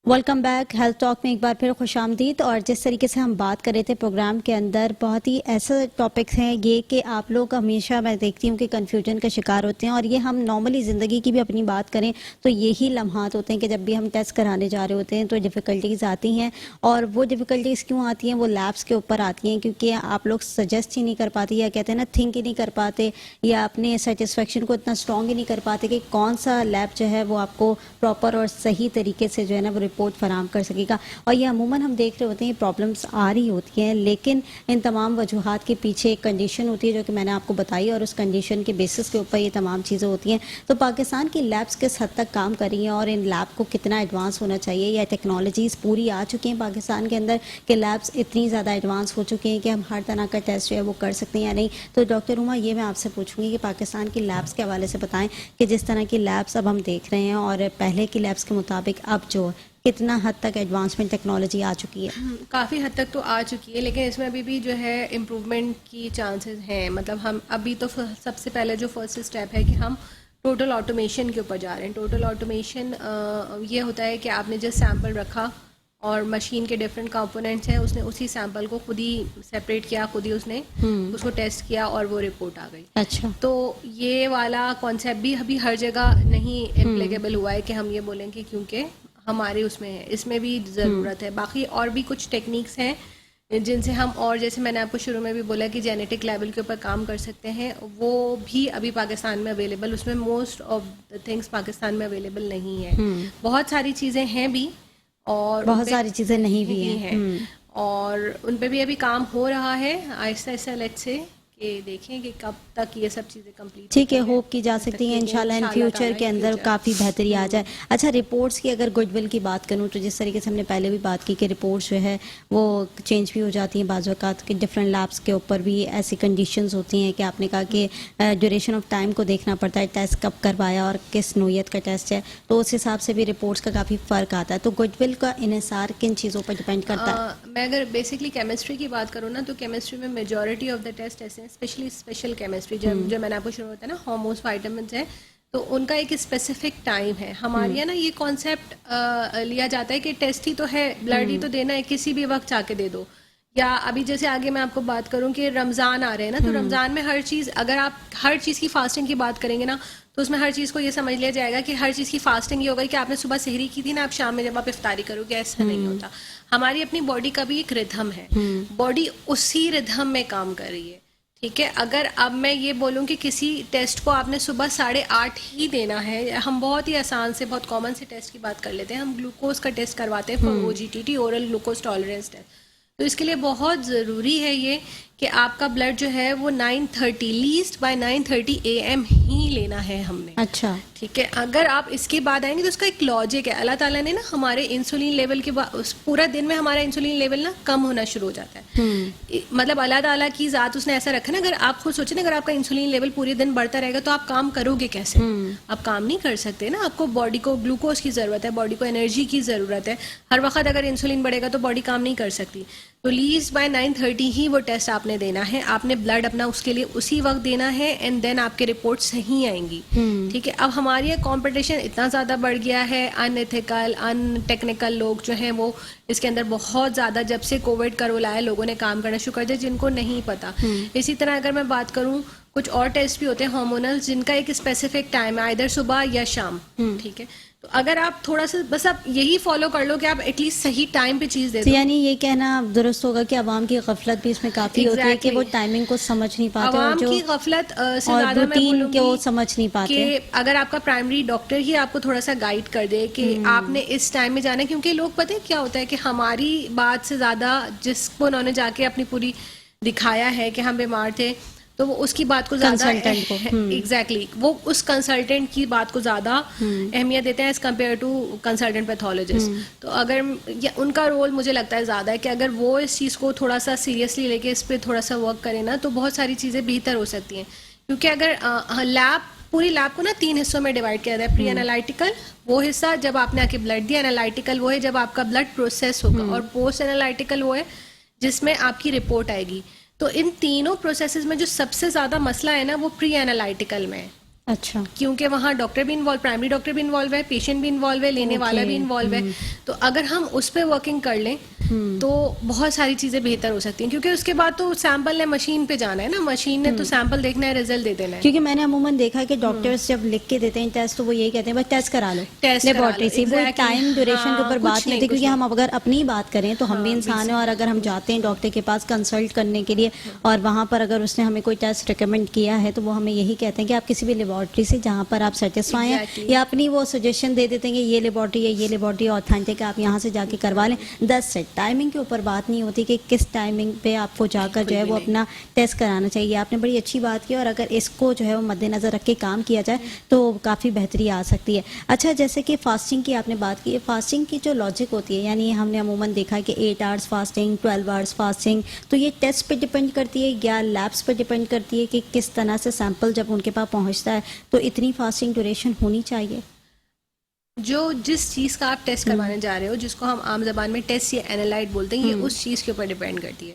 वेलकम बैक हेल्थ टॉक में एक बार फिर खुशामदीद। और जिस तरीके से हम बात कर रहे थे प्रोग्राम के अंदर, बहुत ही ऐसे टॉपिक्स हैं ये कि आप लोग हमेशा, मैं देखती हूँ कि कन्फ्यूजन का शिकार होते हैं। और ये हम नॉर्मली ज़िंदगी की भी अपनी बात करें तो यही लम्हात होते हैं कि जब भी हम टेस्ट कराने जा रहे होते हैं तो डिफ़िकल्टीज़ आती हैं। और वो डिफ़िकल्टीज़ क्यों आती हैं? वो लैब्स के ऊपर आती हैं, क्योंकि आप लोग सजेस्ट ही नहीं कर पाते, या कहते हैं ना थिंक ही नहीं कर पाते, या अपने सेटिस्फेक्शन को इतना स्ट्रॉन्ग ही नहीं कर पाते कि कौन सा लैब जो है वो आपको प्रॉपर और सही तरीके से जो है ना वो रिपोर्ट फराहम कर सकेगा। और ये अमूमन हम देख रहे होते हैं प्रॉब्लम्स आ रही होती हैं, लेकिन इन तमाम वजूहात के पीछे एक कंडीशन होती है जो कि मैंने आपको बताई, और उस कंडीशन के बेसिस के ऊपर ये तमाम चीज़ें होती हैं। तो पाकिस्तान की लैब्स किस हद तक काम कर रही हैं और इन लैब को कितना एडवांस होना चाहिए, या टेक्नोलॉजीज़ पूरी आ चुकी हैं पाकिस्तान के अंदर कि लैब्स इतनी ज़्यादा एडवांस हो चुके हैं कि हम हर तरह का टेस्ट जो है वो कर सकते हैं या नहीं? तो डॉक्टर उमा, ये मैं आपसे पूछूंगी कि पाकिस्तान की लैब्स के हवाले से बताएं कि जिस तरह की लैब्स अब हम देख रहे हैं और पहले की लैब्स के मुताबिक अब जो कितना हद तक एडवांसमेंट टेक्नोलॉजी आ चुकी है? काफ़ी हद तक तो आ चुकी है, लेकिन इसमें अभी भी जो है इम्प्रूवमेंट की चांसेस हैं। मतलब हम अभी तो सबसे पहले जो फर्स्ट स्टेप है कि हम टोटल ऑटोमेशन के ऊपर जा रहे हैं। टोटल ऑटोमेशन ये होता है कि आपने जिस सैंपल रखा और मशीन के डिफरेंट कंपोनेंट्स हैं, उसने उसी सैंपल को खुद ही सेपरेट किया, खुद ही उसने उसको टेस्ट किया और वो रिपोर्ट आ गई। अच्छा। तो ये वाला कॉन्सेप्ट भी अभी हर जगह नहीं एप्लीकेबल हुआ है कि हम ये बोलेंगे, क्योंकि हमारे उसमें है, इसमें भी ज़रूरत है। बाकी और भी कुछ टेक्निक्स हैं जिनसे हम, और जैसे मैंने आपको शुरू में भी बोला कि जेनेटिक लेवल के ऊपर काम कर सकते हैं, वो भी अभी पाकिस्तान में अवेलेबल, उसमें most of the things Pakistan में अवेलेबल नहीं है। बहुत सारी चीज़ें हैं भी और बहुत सारी चीज़ें नहीं भी हैं, और उन पे भी अभी काम हो रहा है आहिस्ता आहिस्ता। लेट्स से कि देखें कि कब तक ये सब चीज़ें कंप्लीट। ठीक है, होप की जा सकती है इंशाल्लाह इन फ्यूचर के अंदर काफ़ी बेहतरी आ जाए। अच्छा, रिपोर्ट्स की अगर गुडविल की बात करूं तो जिस तरीके से हमने पहले भी बात की कि रिपोर्ट्स जो है वो चेंज भी हो जाती हैं बाज़ औक़ात कि डिफरेंट लैब्स के ऊपर भी ऐसी कंडीशंस होती हैं कि आपने कहा कि ड्यूरेशन ऑफ टाइम को देखना पड़ता है, टेस्ट कब करवाया और किस नोयत का टेस्ट है, तो उस हिसाब से भी रिपोर्ट्स का काफ़ी फ़र्क आता है। तो गुडविल का इन्हिसार किन चीज़ों पर डिपेंड करता है? मैं अगर बेसिकली केमिस्ट्री की बात करूँ ना, तो केमिस्ट्री में मेजॉरिटी ऑफ द टेस्ट ऐसे हैं, स्पेशली स्पेशल केमिस्ट्री जो मैंने आपको शुरू होता है ना, हार्मोन्स, विटामिन्स है, तो उनका एक स्पेसिफिक टाइम है। हमारे यहाँ ना ये कॉन्सेप्ट लिया जाता है कि टेस्ट ही तो है, ब्लड ही तो देना है, किसी भी वक्त जाके दे दो। या अभी जैसे आगे मैं आपको बात करूं कि रमज़ान आ रहे हैं ना, तो रमज़ान में हर चीज़, अगर आप हर चीज़ की फास्टिंग की बात करेंगे ना, तो उसमें हर चीज़ को ये समझ लिया जाएगा कि हर चीज़ की फास्टिंग ये होगा कि आपने सुबह सहरी की थी ना, आप शाम में जब आप इफ्तारी करोगे, ऐसा नहीं होता। हमारी अपनी बॉडी का भी एक रिथम है, बॉडी उसी रिथम में काम कर रही है। ठीक है, अगर अब मैं ये बोलूँ कि किसी टेस्ट को आपने सुबह 8:30 ही देना है, हम बहुत ही आसान से, बहुत कॉमन से टेस्ट की बात कर लेते हैं। हम ग्लूकोज का टेस्ट करवाते हैं for OGTT, oral glucose tolerance test. तो इसके लिए बहुत ज़रूरी है ये कि आपका ब्लड जो है वो 9:30 लीस्ट बाय 9:30 AM ही लेना है हमने। अच्छा, ठीक है। अगर आप इसके बाद आएंगे तो उसका एक लॉजिक है, अल्लाह ताला ने ना हमारे इंसुलिन लेवल के बाद पूरा दिन में हमारा इंसुलिन लेवल ना कम होना शुरू हो जाता है। मतलब अल्लाह ताला की ज़ात उसने ऐसा रखा ना, अगर आप खुद सोचें ना, अगर आपका इंसुलिन लेवल पूरे दिन बढ़ता रहेगा तो आप काम करोगे कैसे? आप काम नहीं कर सकते ना। आपको बॉडी को ग्लूकोज की ज़रूरत है, बॉडी को एनर्जी की ज़रूरत है। हर वक्त अगर इंसुलिन बढ़ेगा तो बॉडी काम नहीं कर सकती। तो लीस्ट बाय 9:30 ही वो टेस्ट आपने देना है, आपने ब्लड अपना उसके लिए उसी वक्त देना है, एंड देन आपके रिपोर्ट सही आएंगी। ठीक है। अब हमारी ये कंपटीशन इतना ज़्यादा बढ़ गया है, अनएथिकल, अनटेक्निकल लोग जो हैं वो इसके अंदर बहुत ज़्यादा, जब से कोविड का रोल आया लोगों ने काम करना शुरू कर दिया, जिनको नहीं पता। इसी तरह अगर मैं बात करूँ, कुछ और टेस्ट भी होते हैं हार्मोनल, जिनका एक स्पेसिफिक टाइम है, आइदर सुबह या शाम। ठीक है। तो अगर आप थोड़ा सा बस आप यही फॉलो कर लो कि आप एटलीस्ट सही टाइम पे चीज़ दे दो। यानी ये कहना दुरुस्त होगा कि आवाम की गफलत भी इसमें काफ़ी होती है कि वो टाइमिंग को समझ नहीं पाते, आवाम की गफलत से ज़्यादा मैं बोलूंगी कि वो समझ नहीं पाते कि अगर आपका प्राइमरी डॉक्टर ही आपको थोड़ा सा गाइड कर दे कि आपने इस टाइम में जाना है। क्योंकि लोग पता है क्या होता है कि हमारी बात से ज़्यादा जिसको उन्होंने जाके अपनी पूरी दिखाया है कि हम बीमार थे, तो वो उसकी बात को ज़्यादा एग्जैक्टली वो उस कंसल्टेंट की बात को ज़्यादा अहमियत देते हैं as compared to consultant pathologist. तो अगर उनका रोल मुझे लगता है ज़्यादा है कि अगर वो इस चीज़ को थोड़ा सा सीरियसली लेके इस पर थोड़ा सा वर्क करें ना, तो बहुत सारी चीज़ें बेहतर हो सकती हैं। क्योंकि अगर पूरी लैब को ना 3 हिस्सों में डिवाइड किया जाता है। प्री एनालिटिकल वो हिस्सा जब आपने आके ब्लड दिया, एनालिटिकल वो है जब आपका ब्लड प्रोसेस होगा, और पोस्ट एनालिटिकल वो है जिसमें आपकी रिपोर्ट आएगी। तो इन तीनों प्रोसेसेस में जो सबसे ज़्यादा मसला है ना, वो प्री एनालिटिकल में है। अच्छा। क्योंकि वहाँ डॉक्टर भी इन्वॉल्व, प्राइमरी डॉक्टर भी इन्वॉल्व है, पेशेंट भी इन्वॉल्व है, लेने वाला भी इन्वॉल्व है। तो अगर हम उस पर वर्किंग कर लें तो बहुत सारी चीजें बेहतर हो सकती हैं, क्योंकि उसके बाद तो सैंपल ने मशीन पे जाना है ना, मशीन ने तो सैंपल देखना है, रिजल्ट दे देना है। क्योंकि मैंने अमूमन देखा है कि डॉक्टर्स जब लिख के देते हैं टेस्ट तो वो यही कहते हैं बस टेस्ट करा लो, टेस्ट करा लेबोरेटरी लो, से। वो exactly, टाइम ड्यूरेशन हाँ, के ऊपर कुछ बात नहीं नहीं, होती, कुछ क्योंकि हम अगर अपनी बात करें तो हम भी इंसान हैं, और अगर हम जाते हैं डॉक्टर के पास कंसल्ट करने के लिए और वहाँ पर अगर उसने हमें कोई टेस्ट रिकमेंड किया है तो वो हमें यही कहते हैं कि आप किसी भी लेबोरेटरी से जहाँ पर आप सेटिस्फाई हैं, Exactly. या अपनी वो सजेशन दे देते हैं कि ये लेबोरेटरी है, ये लेबोरेटरी ऑथेंटिक है, आप यहाँ से जाके करवा लें। 10 से टाइमिंग के ऊपर बात नहीं होती कि किस टाइमिंग पे आपको जाकर जो है वो अपना टेस्ट कराना चाहिए। आपने बड़ी अच्छी बात की, और अगर इसको जो है वो मद्देनजर रख के काम किया जाए तो काफ़ी बेहतरी आ सकती है। अच्छा, जैसे कि फास्टिंग की आपने बात की, फास्टिंग की जो लॉजिक होती है, यानी हमने अमूमन देखा है कि 8 आवर्स फास्टिंग, 12 आवर्स फास्टिंग, तो ये टेस्ट पे डिपेंड करती है या लैब्स पे डिपेंड करती है कि किस तरह से सैंपल जब उनके पास पहुंचता है तो इतनी फास्टिंग ड्यूरेशन होनी चाहिए? जो जिस चीज़ का आप टेस्ट करवाने जा रहे हो, जिसको हम आम जबान में टेस्ट या एनालाइट बोलते हैं, ये उस चीज़ के ऊपर डिपेंड करती है,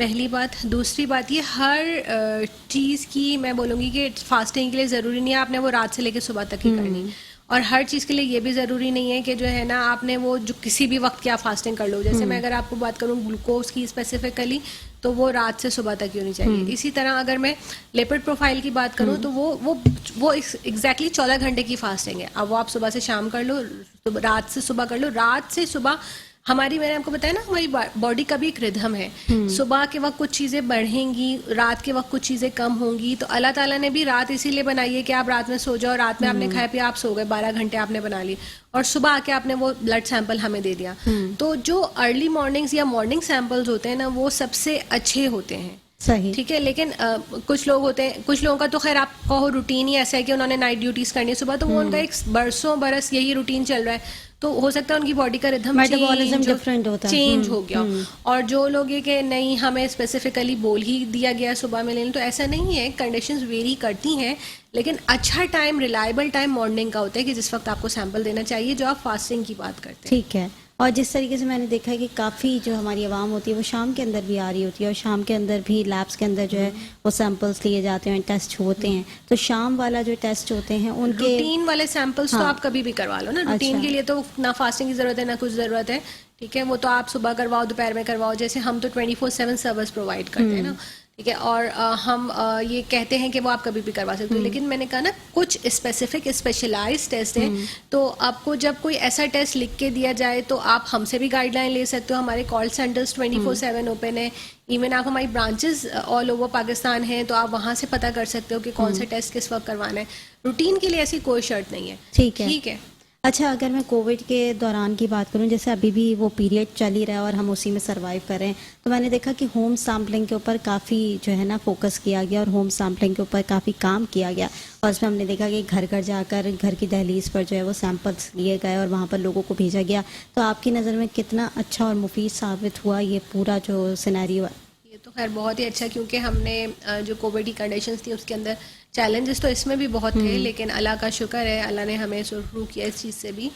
पहली बात। दूसरी बात, ये हर चीज़ की मैं बोलूँगी कि फास्टिंग के लिए ज़रूरी नहीं है आपने वो रात से लेकर सुबह तक ही करनी, और हर चीज़ के लिए ये भी ज़रूरी नहीं है कि जो है ना आपने वो जो किसी भी वक्त की आप फास्टिंग कर लो। जैसे मैं अगर आपको बात करूँ ग्लूकोज की स्पेसिफिकली, तो वो रात से सुबह तक ही होनी चाहिए। इसी तरह अगर मैं लिपिड प्रोफाइल की बात करूँ तो वो एग्जैक्टली 14 घंटे की फास्टिंग है। अब वो आप सुबह से शाम कर लो, रात से सुबह कर लो। रात से सुबह हमारी, मैंने आपको बताया ना, हमारी बॉडी का भी एक रिदम है। सुबह के वक्त कुछ चीज़ें बढ़ेंगी, रात के वक्त कुछ चीज़ें कम होंगी। तो अल्लाह ताला ने भी रात इसीलिए बनाई है कि आप रात में सो जाओ, रात में आपने खाया पिया, आप सो गए, 12 घंटे आपने बना ली, और सुबह आके आपने वो ब्लड सैंपल हमें दे दिया। तो जो अर्ली मॉर्निंग्स या मॉर्निंग सैंपल्स होते हैं ना, वो सबसे अच्छे होते हैं। सही, ठीक है, लेकिन कुछ लोग होते हैं, कुछ लोगों का तो खैर आप कहो रूटीन ही ऐसा है कि उन्होंने नाइट ड्यूटीज करनी है, सुबह तो वो उनका एक बरसों बरस यही रूटीन चल रहा है, तो हो सकता है उनकी बॉडी का रिदम मेटाबॉलिज्म डिफरेंट होता है, चेंज हो गया। और जो लोग ये कि नहीं हमें स्पेसिफिकली बोल ही दिया गया सुबह में लेने, तो ऐसा नहीं है, कंडीशंस वेरी करती हैं, लेकिन अच्छा टाइम, रिलायबल टाइम मॉर्निंग का होता है कि जिस वक्त आपको सैंपल देना चाहिए, जो आप फास्टिंग की बात करते हैं। ठीक है। और जिस तरीके से मैंने देखा है कि काफ़ी जो हमारी आवाम होती है वो शाम के अंदर भी आ रही होती है, और शाम के अंदर भी लैब्स के अंदर जो है वो सैंपल्स लिए जाते हैं, टेस्ट होते हैं, तो शाम वाला जो टेस्ट होते हैं उनके रूटीन वाले सैंपल्स तो आप कभी भी करवा लो ना। रूटीन के लिए तो ना फास्टिंग की जरूरत है ना कुछ जरूरत है, ठीक है। वो तो आप सुबह करवाओ, दोपहर में करवाओ, जैसे हम तो 24/7 सर्विस प्रोवाइड करते हैं ना, ठीक है। और हम ये कहते हैं कि वो आप कभी भी करवा सकते हो, लेकिन मैंने कहा ना कुछ स्पेसिफिक स्पेशलाइज्ड टेस्ट हैं, तो आपको जब कोई ऐसा टेस्ट लिख के दिया जाए तो आप हमसे भी गाइडलाइन ले सकते हो। हमारे कॉल सेंटर्स 24/7 ओपन है, इवन आप हमारी ब्रांचेस ऑल ओवर पाकिस्तान हैं, तो आप वहाँ से पता कर सकते हो कि कौन सा टेस्ट किस वक्त करवाना है। रूटीन के लिए ऐसी कोई शर्त नहीं है। ठीक है, ठीक है। अच्छा, अगर मैं कोविड के दौरान की बात करूं, जैसे अभी भी वो पीरियड चल ही रहा है और हम उसी में सरवाइव कर रहे हैं, तो मैंने देखा कि होम सैम्पलिंग के ऊपर काफ़ी जो है ना फोकस किया गया, और होम सैम्पलिंग के ऊपर काफ़ी काम किया गया, और उसमें हमने देखा कि घर घर जाकर घर की दहलीज पर जो है वो सैंपल्स लिए गए और वहाँ पर लोगों को भेजा गया। तो आपकी नज़र में कितना अच्छा और मुफीद साबित हुआ ये पूरा जो सिनेरियो है? ये तो खैर बहुत ही अच्छा, क्योंकि हमने जो कोविड की कंडीशंस थी उसके अंदर चैलेंजेस तो इसमें भी बहुत थे, लेकिन अल्लाह का शुक्र है, अल्लाह ने हमें सुरखरू किया इस चीज़ से भी।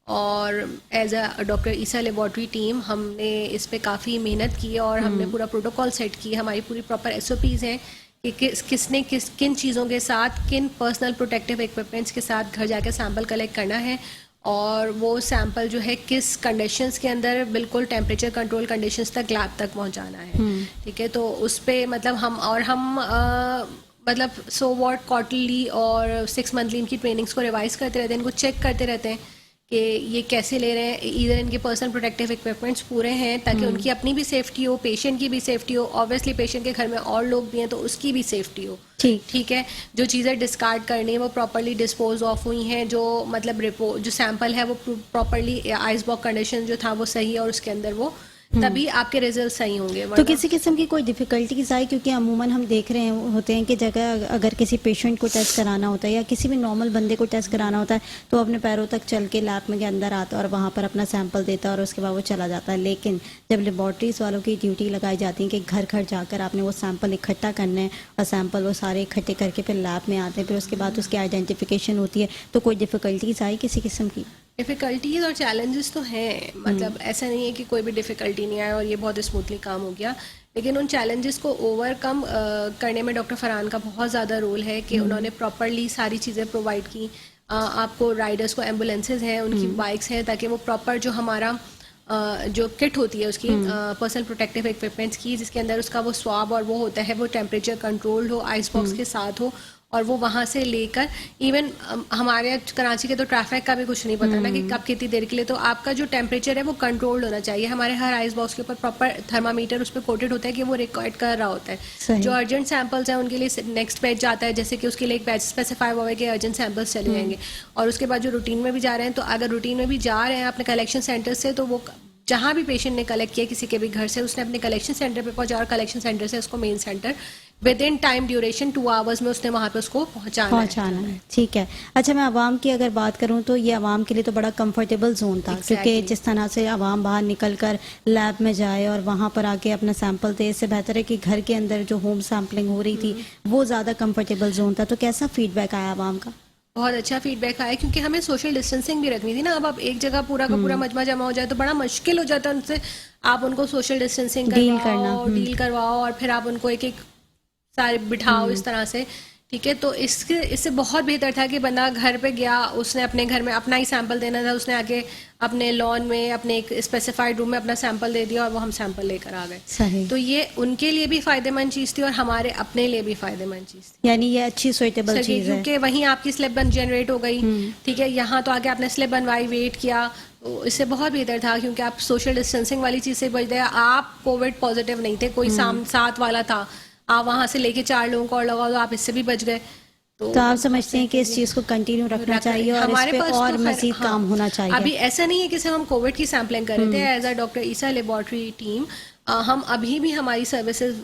और as a doctor Essa laboratory team हमने इस पे काफ़ी मेहनत की, और हमने पूरा प्रोटोकॉल सेट किया, हमारी पूरी प्रॉपर SOPs हैं कि किसने किन चीज़ों के साथ, किन पर्सनल प्रोटेक्टिव इक्विपमेंट्स के साथ घर जाकर सैंपल कलेक्ट करना है, और वो सैंपल जो है किस कंडीशंस के अंदर बिल्कुल टेम्परेचर कंट्रोल कंडीशंस तक लैब तक पहुंचाना है। ठीक है, तो उस पे मतलब हम मतलब सो वॉट क्वार्टरली और 6 मंथली इनकी ट्रेनिंग्स को रिवाइज करते रहते हैं, इनको चेक करते रहते हैं कि ये कैसे ले रहे हैं, इधर इनके पर्सनल प्रोटेक्टिव इक्विपमेंट्स पूरे हैं, ताकि उनकी अपनी भी सेफ्टी हो, पेशेंट की भी सेफ्टी हो, ऑब्वियसली पेशेंट के घर में और लोग भी हैं तो उसकी भी सेफ्टी हो। ठीक है, जो चीज़ें डिस्कार्ड करनी है वो प्रॉपर्ली डिस्पोज ऑफ हुई हैं, जो मतलब रिपोर्ट जो सैंपल है वो प्रॉपर्ली आइस बॉक्स कंडीशन जो था वो सही है, और उसके अंदर वो तभी आपके रिजल्ट सही होंगे। तो किसी किस्म की कोई डिफिकल्टीज आई? क्योंकि अमूमन हम देख रहे हैं होते हैं कि जगह अगर किसी पेशेंट को टेस्ट कराना होता है या किसी भी नॉर्मल बंदे को टेस्ट कराना होता है तो अपने पैरों तक चल के लैब में के अंदर आता है और वहाँ पर अपना सैंपल देता है और उसके बाद वो चला जाता है। लेकिन जब लेबॉर्ट्रीज वालों की ड्यूटी लगाई जाती है कि घर घर जाकर आपने वो सैंपल इकट्ठा करना है और सैंपल वो सारे इकट्ठे करके फिर लैब में आते हैं, फिर उसके बाद उसकी आइडेंटिफिकेशन होती है, तो कोई डिफिकल्टीज आई किसी किस्म की? डिफ़िकल्टीज और चैलेंजेस तो हैं, मतलब ऐसा नहीं है कि कोई भी डिफ़िकल्टी नहीं आया और ये बहुत स्मूथली काम हो गया, लेकिन उन चैलेंजेस को ओवरकम करने में डॉक्टर फरहान का बहुत ज़्यादा रोल है कि उन्होंने प्रॉपरली सारी चीज़ें प्रोवाइड की। आपको राइडर्स को एम्बुलेंसेज हैं, उनकी बाइक्स हैं, ताकि वो प्रॉपर जो हमारा जो किट होती है उसकी पर्सनल प्रोटेक्टिव इक्विपमेंट्स की, जिसके अंदर उसका वो स्वाब और वो होता है, वो टेम्परेचर कंट्रोल्ड हो, आइस बॉक्स के साथ हो, और वो वहाँ से लेकर इवन हमारे कराची के तो ट्रैफिक का भी कुछ नहीं पता ना कि कब कितनी देर के लिए, तो आपका जो टेम्परेचर है वो कंट्रोल्ड होना चाहिए। हमारे हर आइस बॉक्स के ऊपर प्रॉपर थर्मामीटर उस पर कोटेड होता है कि वो रिकॉर्ड कर रहा होता है। जो अर्जेंट सैंपल्स हैं उनके लिए नेक्स्ट बैच जाता है, जैसे कि उसके लिए एक बैच स्पेसिफाई हुआ है कि अर्जेंट सैंपल्स चले जाएंगे, और उसके बाद जो रूटीन में भी जा रहे हैं, तो अगर रूटीन में भी जा रहे हैं अपने कलेक्शन सेंटर से, तो वो जहाँ भी पेशेंट ने कलेक्ट किया किसी के भी घर से, उसने अपने कलेक्शन सेंटर पे पहुंचा और कलेक्शन सेंटर से उसको main centre with in time duration 2 hours में उसने वहाँ पे उसको पहुंचाना है। ठीक है। अच्छा, मैं आवाम की अगर बात करूं तो ये आवाम के लिए तो बड़ा कंफर्टेबल जोन था, क्योंकि जिस तरह से आवाम बाहर निकल कर लैब में जाए और वहाँ पर आके अपना सैंपल दे, इससे बेहतर है कि घर के अंदर जो होम सैम्पलिंग हो रही थी वो ज़्यादा कंफर्टेबल जोन था। तो कैसा फीडबैक आया आवाम का? बहुत अच्छा फीडबैक आया, क्योंकि हमें सोशल डिस्टेंसिंग भी रखनी थी ना। अब आप एक जगह पूरा का पूरा मजमा जमा हो जाए तो बड़ा मुश्किल हो जाता है उनसे, आप उनको सोशल डिस्टेंसिंग डील करवाओ और फिर आप उनको एक एक सारे बिठाओ इस तरह से, ठीक है। तो इससे बहुत बेहतर था कि बंदा घर पे गया, उसने अपने घर में अपना ही सैंपल देना था, उसने आके अपने लॉन में अपने एक स्पेसिफाइड रूम में अपना सैंपल दे दिया और वो हम सैंपल लेकर आ गए। तो ये उनके लिए भी फायदेमंद चीज़ थी और हमारे अपने लिए भी फायदेमंद चीज़ थी, यानी ये अच्छी सुइटेबल चीज़ है, क्योंकि वहीं आपकी स्लिप जनरेट हो गई, ठीक है। यहाँ तो आके आपने स्लिप बनवाई, वेट किया, तो इससे बहुत बेहतर था, क्योंकि आप सोशल डिस्टेंसिंग वाली चीज़ से बच गए। आप कोविड पॉजिटिव नहीं थे, कोई साथ वाला था, आप वहाँ से लेके 4 लोगों को और लगाओ तो आप इससे भी बच गए। तो आप समझते हैं कि इस चीज़ को कंटिन्यू रखना चाहिए और इस पे और मज़ीद काम होना चाहिए। अभी ऐसा नहीं है कि सिर्फ हम कोविड की सैम्पलिंग कर रहे थे, as a doctor Essa laboratory team हम अभी भी हमारी सर्विसेज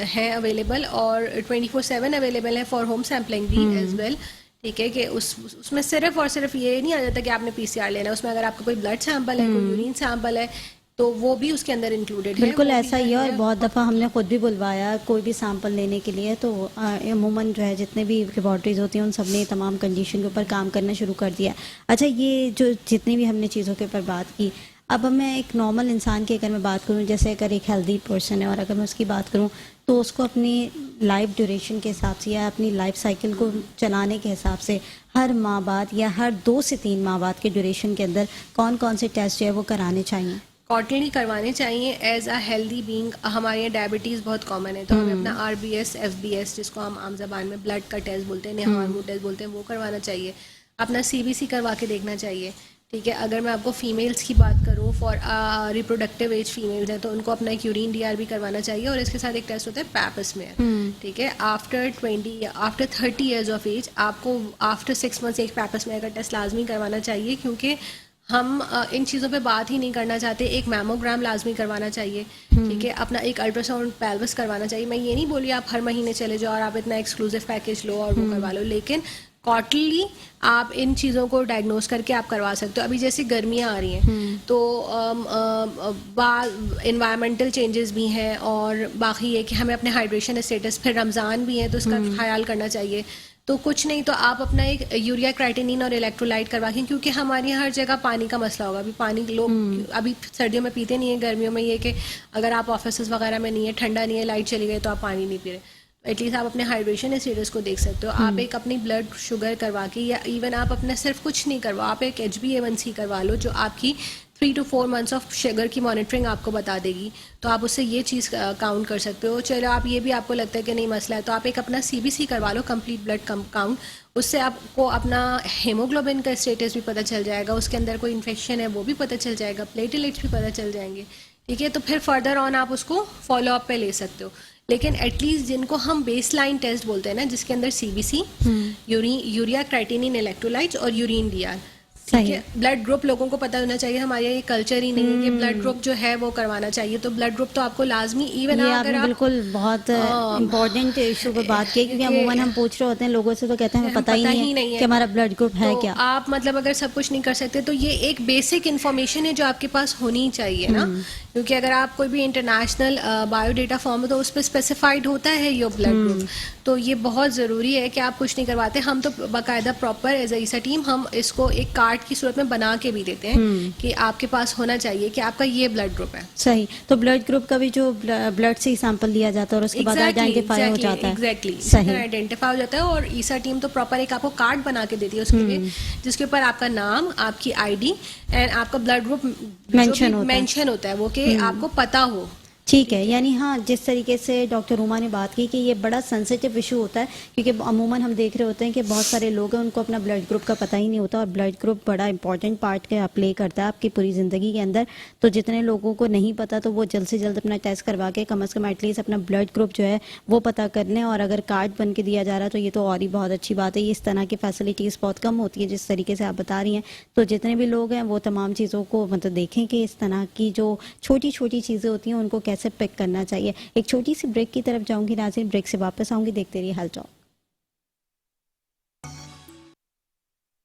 हैं अवेलेबल और 24/7 अवेलेबल है फॉर होम सैम्पलिंग भी एज वेल, ठीक है। कि उसमें सिर्फ और सिर्फ ये नहीं आ जाता कि आपने PCR लेना है, उसमें अगर आपका कोई ब्लड सैंपल है, कोई यूरिन सैंपल है, तो वो भी उसके अंदर इंक्लूडेड है। बिल्कुल ऐसा ही है, और बहुत दफ़ा हमने खुद भी बुलवाया कोई भी सैंपल लेने के लिए, तो अमूमन जो है जितने भी लेबॉर्ट्रीज होती हैं उन सब ने तमाम कंडीशन के ऊपर काम करना शुरू कर दिया। अच्छा, ये जो जितनी भी हमने चीज़ों के ऊपर बात की, अब मैं एक नॉर्मल इंसान की अगर मैं बात करूं, जैसे अगर एक हेल्दी पर्सन है और अगर मैं उसकी बात करूं तो उसको अपनी लाइफ ड्यूरेशन के हिसाब से या अपनी लाइफ साइकिल को चलाने के हिसाब से हर माह बाद या हर 2 से 3 माह बाद के ड्यूरेशन के अंदर कौन कौन से टेस्ट जो है वो कराने चाहिए? क्वार्टरली करवाने चाहिए एज अ हेल्दी बीइंग। हमारे यहाँ डायबिटीज़ बहुत कॉमन है, तो हमें अपना RBS FBS, जिसको हम आम जबान में ब्लड का टेस्ट बोलते हैं, हार्मोन टेस्ट बोलते हैं, वो करवाना चाहिए। अपना CBC करवा के देखना चाहिए, ठीक है। अगर मैं आपको फीमेल्स की बात करूँ, फॉर रिप्रोडक्टिव एज फीमेल्स हैं, तो उनको अपना एक यूरिन DRB करवाना चाहिए, और इसके साथ एक टेस्ट होता है पैप स्मेयर, ठीक है। आफ्टर 30 ईयर्स ऑफ एज आपको आफ्टर 6 मंथ्स एक पैप स्मेयर का टेस्ट लाजमी करवाना चाहिए, क्योंकि हम इन चीज़ों पे बात ही नहीं करना चाहते। एक मैमोग्राम लाजमी करवाना चाहिए, ठीक है। अपना एक अल्ट्रासाउंड पेल्विस करवाना चाहिए। मैं ये नहीं बोली आप हर महीने चले जाओ और आप इतना एक्सक्लूसिव पैकेज लो और वो करवा लो, लेकिन क्वार्टरली आप इन चीज़ों को डायग्नोज करके आप करवा सकते हो। अभी जैसे गर्मियाँ आ रही हैं तो इन्वायरमेंटल चेंजेस भी हैं, और बाकी ये कि हमें अपने हाइड्रेशन स्टेटस, फिर रमज़ान भी है तो उसका ख्याल करना चाहिए। तो कुछ नहीं तो आप अपना एक यूरिया क्राइटेनिन और इलेक्ट्रोलाइट करवा के, क्योंकि हमारे यहाँ हर जगह पानी का मसला होगा। अभी पानी लोग अभी सर्दियों में पीते नहीं है, गर्मियों में ये कि अगर आप ऑफिस वगैरह में नहीं है, ठंडा नहीं है, लाइट चली गई तो आप पानी नहीं पी रहे, एटलीस्ट आप अपने हाइड्रेशन स्टेटस को देख सकते हो। आप एक अपनी ब्लड शुगर करवा के, या इवन आप अपना सिर्फ कुछ नहीं करवा, आप एक HbA1c करवा लो, जो आपकी 3 to 4 मंथ्स ऑफ शुगर की मॉनिटरिंग आपको बता देगी। तो आप उससे ये चीज़ काउंट कर सकते हो। चलो आप ये भी आपको लगता है कि नहीं मसला है, तो आप एक अपना CBC करवा लो, कंप्लीट ब्लड काउंट। उससे आपको अपना हेमोग्लोबिन का स्टेटस भी पता चल जाएगा, उसके अंदर कोई इन्फेक्शन है वो भी पता चल जाएगा, प्लेटलेट्स भी पता चल जाएंगे, ठीक है। तो फिर फर्दर ऑन आप उसको फॉलो अप पे ले सकते हो। लेकिन एटलीस्ट जिनको हम बेस लाइन टेस्ट बोलते हैं ना, जिसके अंदर CBC, यूरिया क्राइटेनिन इलेक्ट्रोलाइट्स और यूरिन DR, ठीक है। ब्लड ग्रुप लोगों को पता होना चाहिए। हमारे यहाँ ये कल्चर ही नहीं है कि ब्लड ग्रुप जो है वो करवाना चाहिए, तो ब्लड ग्रुप तो आपको लाजमी, इवन अगर आप बिल्कुल बहुत इम्पोर्टेंट इशू पर बात की, क्योंकि अमूमन हम पूछ रहे होते हैं लोगों से तो कहते हैं हमें पता ही नहीं है कि हमारा ब्लड ग्रुप है क्या। आप मतलब अगर सब कुछ नहीं कर सकते तो ये एक बेसिक इन्फॉर्मेशन है जो आपके पास होनी चाहिए ना, क्योंकि अगर आप कोई भी इंटरनेशनल बायोडेटा फॉर्म है तो उस पर स्पेसिफाइड होता है योर ब्लड ग्रुप, तो ये बहुत ज़रूरी है कि आप कुछ नहीं करवाते। हम तो बाकायदा प्रॉपर एज ईसा टीम हम इसको एक कार्ड की सूरत में बना के भी देते हैं कि आपके पास होना चाहिए कि आपका ये ब्लड ग्रुप है। सही, तो ब्लड ग्रुप का भी जो ब्लड से ही सैंपल लिया जाता है और उसके बाद आइडेंटिफाई हो जाता है। एग्जैक्टली, सही, आइडेंटिफाई हो जाता है और ईसा टीम तो प्रॉपर एक आपको कार्ड बना के देती है उसके लिए, जिसके ऊपर आपका नाम, आपकी आईडी एंड आपका ब्लड ग्रुप मेंशन होता है वो कि आपको पता हो। ठीक है। यानी हाँ, जिस तरीके से डॉक्टर रूमा ने बात की कि ये बड़ा सेंसिटिव इशू होता है, क्योंकि अमूमन हम देख रहे होते हैं कि बहुत सारे लोग हैं उनको अपना ब्लड ग्रुप का पता ही नहीं होता, और ब्लड ग्रुप बड़ा इंपॉर्टेंट पार्ट का प्ले करता है आपकी पूरी ज़िंदगी के अंदर। तो जितने लोगों को नहीं पता तो वो जल्द से जल्द अपना टेस्ट करवा के कम अज़ कम एटलीस्ट अपना ब्लड ग्रुप जो है वो पता कर लें। और अगर कार्ड बन के दिया जा रहा है तो ये तो और ही बहुत अच्छी बात है। इस तरह की फैसिलिटीज़ बहुत कम होती है जिस तरीके से आप बता रही हैं। तो जितने भी लोग हैं वो तमाम चीज़ों को मतलब देखें कि इस तरह की जो छोटी छोटी चीज़ें होती हैं उनको कैसे पिक करना चाहिए। एक छोटी सी ब्रेक की तरफ जाऊंगी नाज़रीन, ब्रेक से वापस आऊंगी, देखते रहिए हेल्थ टॉक।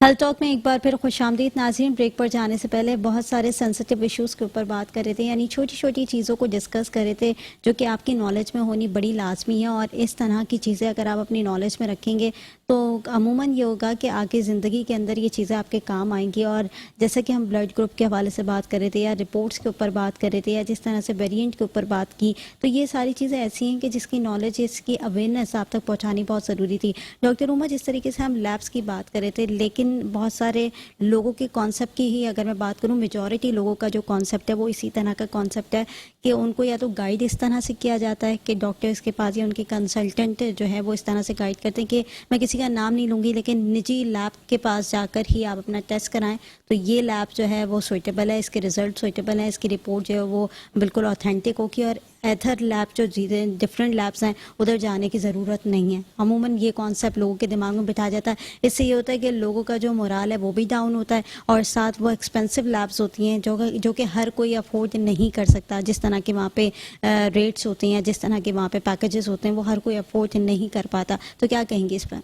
हेल्थ टॉक में एक बार फिर खुशामदीद नाज़रीन। ब्रेक पर जाने से पहले बहुत सारे सेंसिटिव इश्यूज़ के ऊपर बात कर रहे थे, यानी छोटी छोटी चीज़ों को डिस्कस कर रहे थे जो कि आपकी नॉलेज में होनी बड़ी लाजमी है। और इस तरह की चीज़ें अगर आप अपनी नॉलेज में रखेंगे तो अमूमन ये होगा कि आगे ज़िंदगी के अंदर ये चीज़ें आपके काम आएंगी। और जैसे कि हम ब्लड ग्रुप के हवाले से बात कर रहे थे या रिपोर्ट्स के ऊपर बात कर रहे थे या जिस तरह से वेरिएंट के ऊपर बात की, तो ये सारी चीज़ें ऐसी हैं कि जिसकी नॉलेज, इसकी अवेयरनेस आप तक पहुँचानी बहुत ज़रूरी थी। डॉक्टर उमा, जिस तरीके से हम लैब्स की बात कर रहे थे, लेकिन बहुत सारे लोगों के कॉन्सेप्ट की ही अगर मैं बात करूं, मेजॉरिटी लोगों का जो कॉन्सेप्ट है वो इसी तरह का कॉन्सेप्ट है कि उनको या तो गाइड इस तरह से किया जाता है कि डॉक्टर्स के पास या उनके कंसल्टेंट जो है वो इस तरह से गाइड करते हैं कि मैं किसी का नाम नहीं लूँगी लेकिन निजी लैब के पास जाकर ही आप अपना टेस्ट कराएं, तो ये लैब जो है वो सुइटेबल है, इसके रिजल्ट सुइटेबल हैं, इसकी रिपोर्ट जो है वो बिल्कुल ऑथेंटिक होगी। और अदर लैब जो डिफरेंट लैब्स हैं उधर जाने की ज़रूरत नहीं है। अमूमन ये कॉन्सेप्ट लोगों के दिमाग में बिठा जाता है। इससे ये होता है कि लोगों का जो मोराल है वो भी डाउन होता है और साथ वो एक्सपेंसिव लैब्स होती हैं जो कि हर कोई अफोर्ड नहीं कर सकता। जिस तरह के वहाँ पे रेट्स होते हैं, जिस तरह के वहाँ पे पैकेजेस होते हैं, वो हर कोई अफोर्ड नहीं कर पाता। तो क्या कहेंगे इस पर?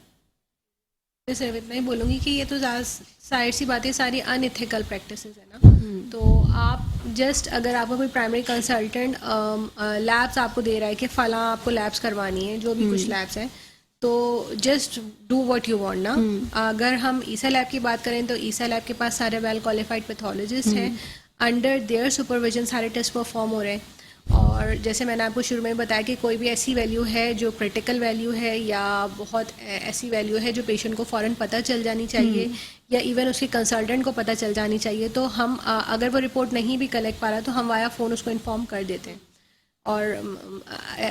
सिर्फ इतना ही बोलूँगी कि ये तो जाहिर सी बातें सारी अनइथिकल प्रैक्टिसेस है ना। तो आप जस्ट अगर आपका कोई प्राइमरी कंसल्टेंट लैब्स आपको दे रहा है कि फ़लाँ आपको लैब्स करवानी है, जो भी कुछ लैब्स हैं, तो just do what you want ना। अगर हम ईसा लैब की बात करें तो ईसा लैब के पास सारे वेल क्वालिफाइड पैथोलॉजिस्ट हैं, अंडर देयर सुपरविजन सारे टेस्ट परफॉर्म हो रहे हैं। और जैसे मैंने आपको शुरू में बताया कि कोई भी ऐसी वैल्यू है जो क्रिटिकल वैल्यू है या बहुत ऐसी वैल्यू है जो पेशेंट को फ़ौरन पता चल जानी चाहिए या इवन उसके कंसल्टेंट को पता चल जानी चाहिए, तो हम अगर वो रिपोर्ट नहीं भी कलेक्ट पा रहा तो हम वाया फ़ोन उसको इन्फॉर्म कर देते हैं। और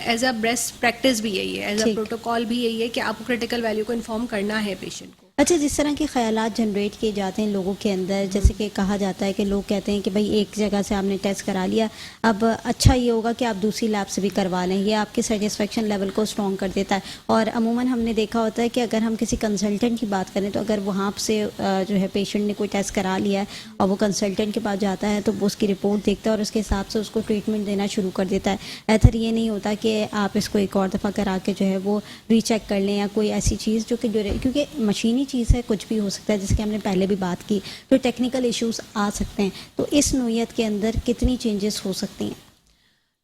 एज अ बेस्ट प्रैक्टिस भी यही है, एज अ प्रोटोकॉल भी यही है कि आपको क्रिटिकल वैल्यू को इन्फॉर्म करना है पेशेंट को। अच्छा, जिस तरह के ख्यालात जनरेट किए जाते हैं लोगों के अंदर, जैसे कि कहा जाता है कि लोग कहते हैं कि भाई एक जगह से आपने टेस्ट करा लिया, अब अच्छा ये होगा कि आप दूसरी लैब से भी करवा लें, ये आपके सेटिस्फेक्शन लेवल को स्ट्रॉन्ग कर देता है। और अमूमन हमने देखा होता है कि अगर हम किसी कंसल्टेंट की बात करें तो अगर वहाँ से जो है पेशेंट ने कोई टेस्ट करा लिया है और वो कंसल्टेंट के पास जाता है तो वो उसकी रिपोर्ट देखता है और उसके हिसाब से उसको ट्रीटमेंट देना शुरू कर देता है। ऐसा ये नहीं होता कि आप इसको एक और दफ़ा करा के जो है वो रीचेक कर लें या कोई ऐसी चीज़ जो कि क्योंकि मशीनी चीज़ है, कुछ भी हो सकता है, जिसकी हमने पहले भी बात की, तो टेक्निकल इश्यूज आ सकते हैं। तो इस नोयत के अंदर कितनी चेंजेस हो सकती हैं?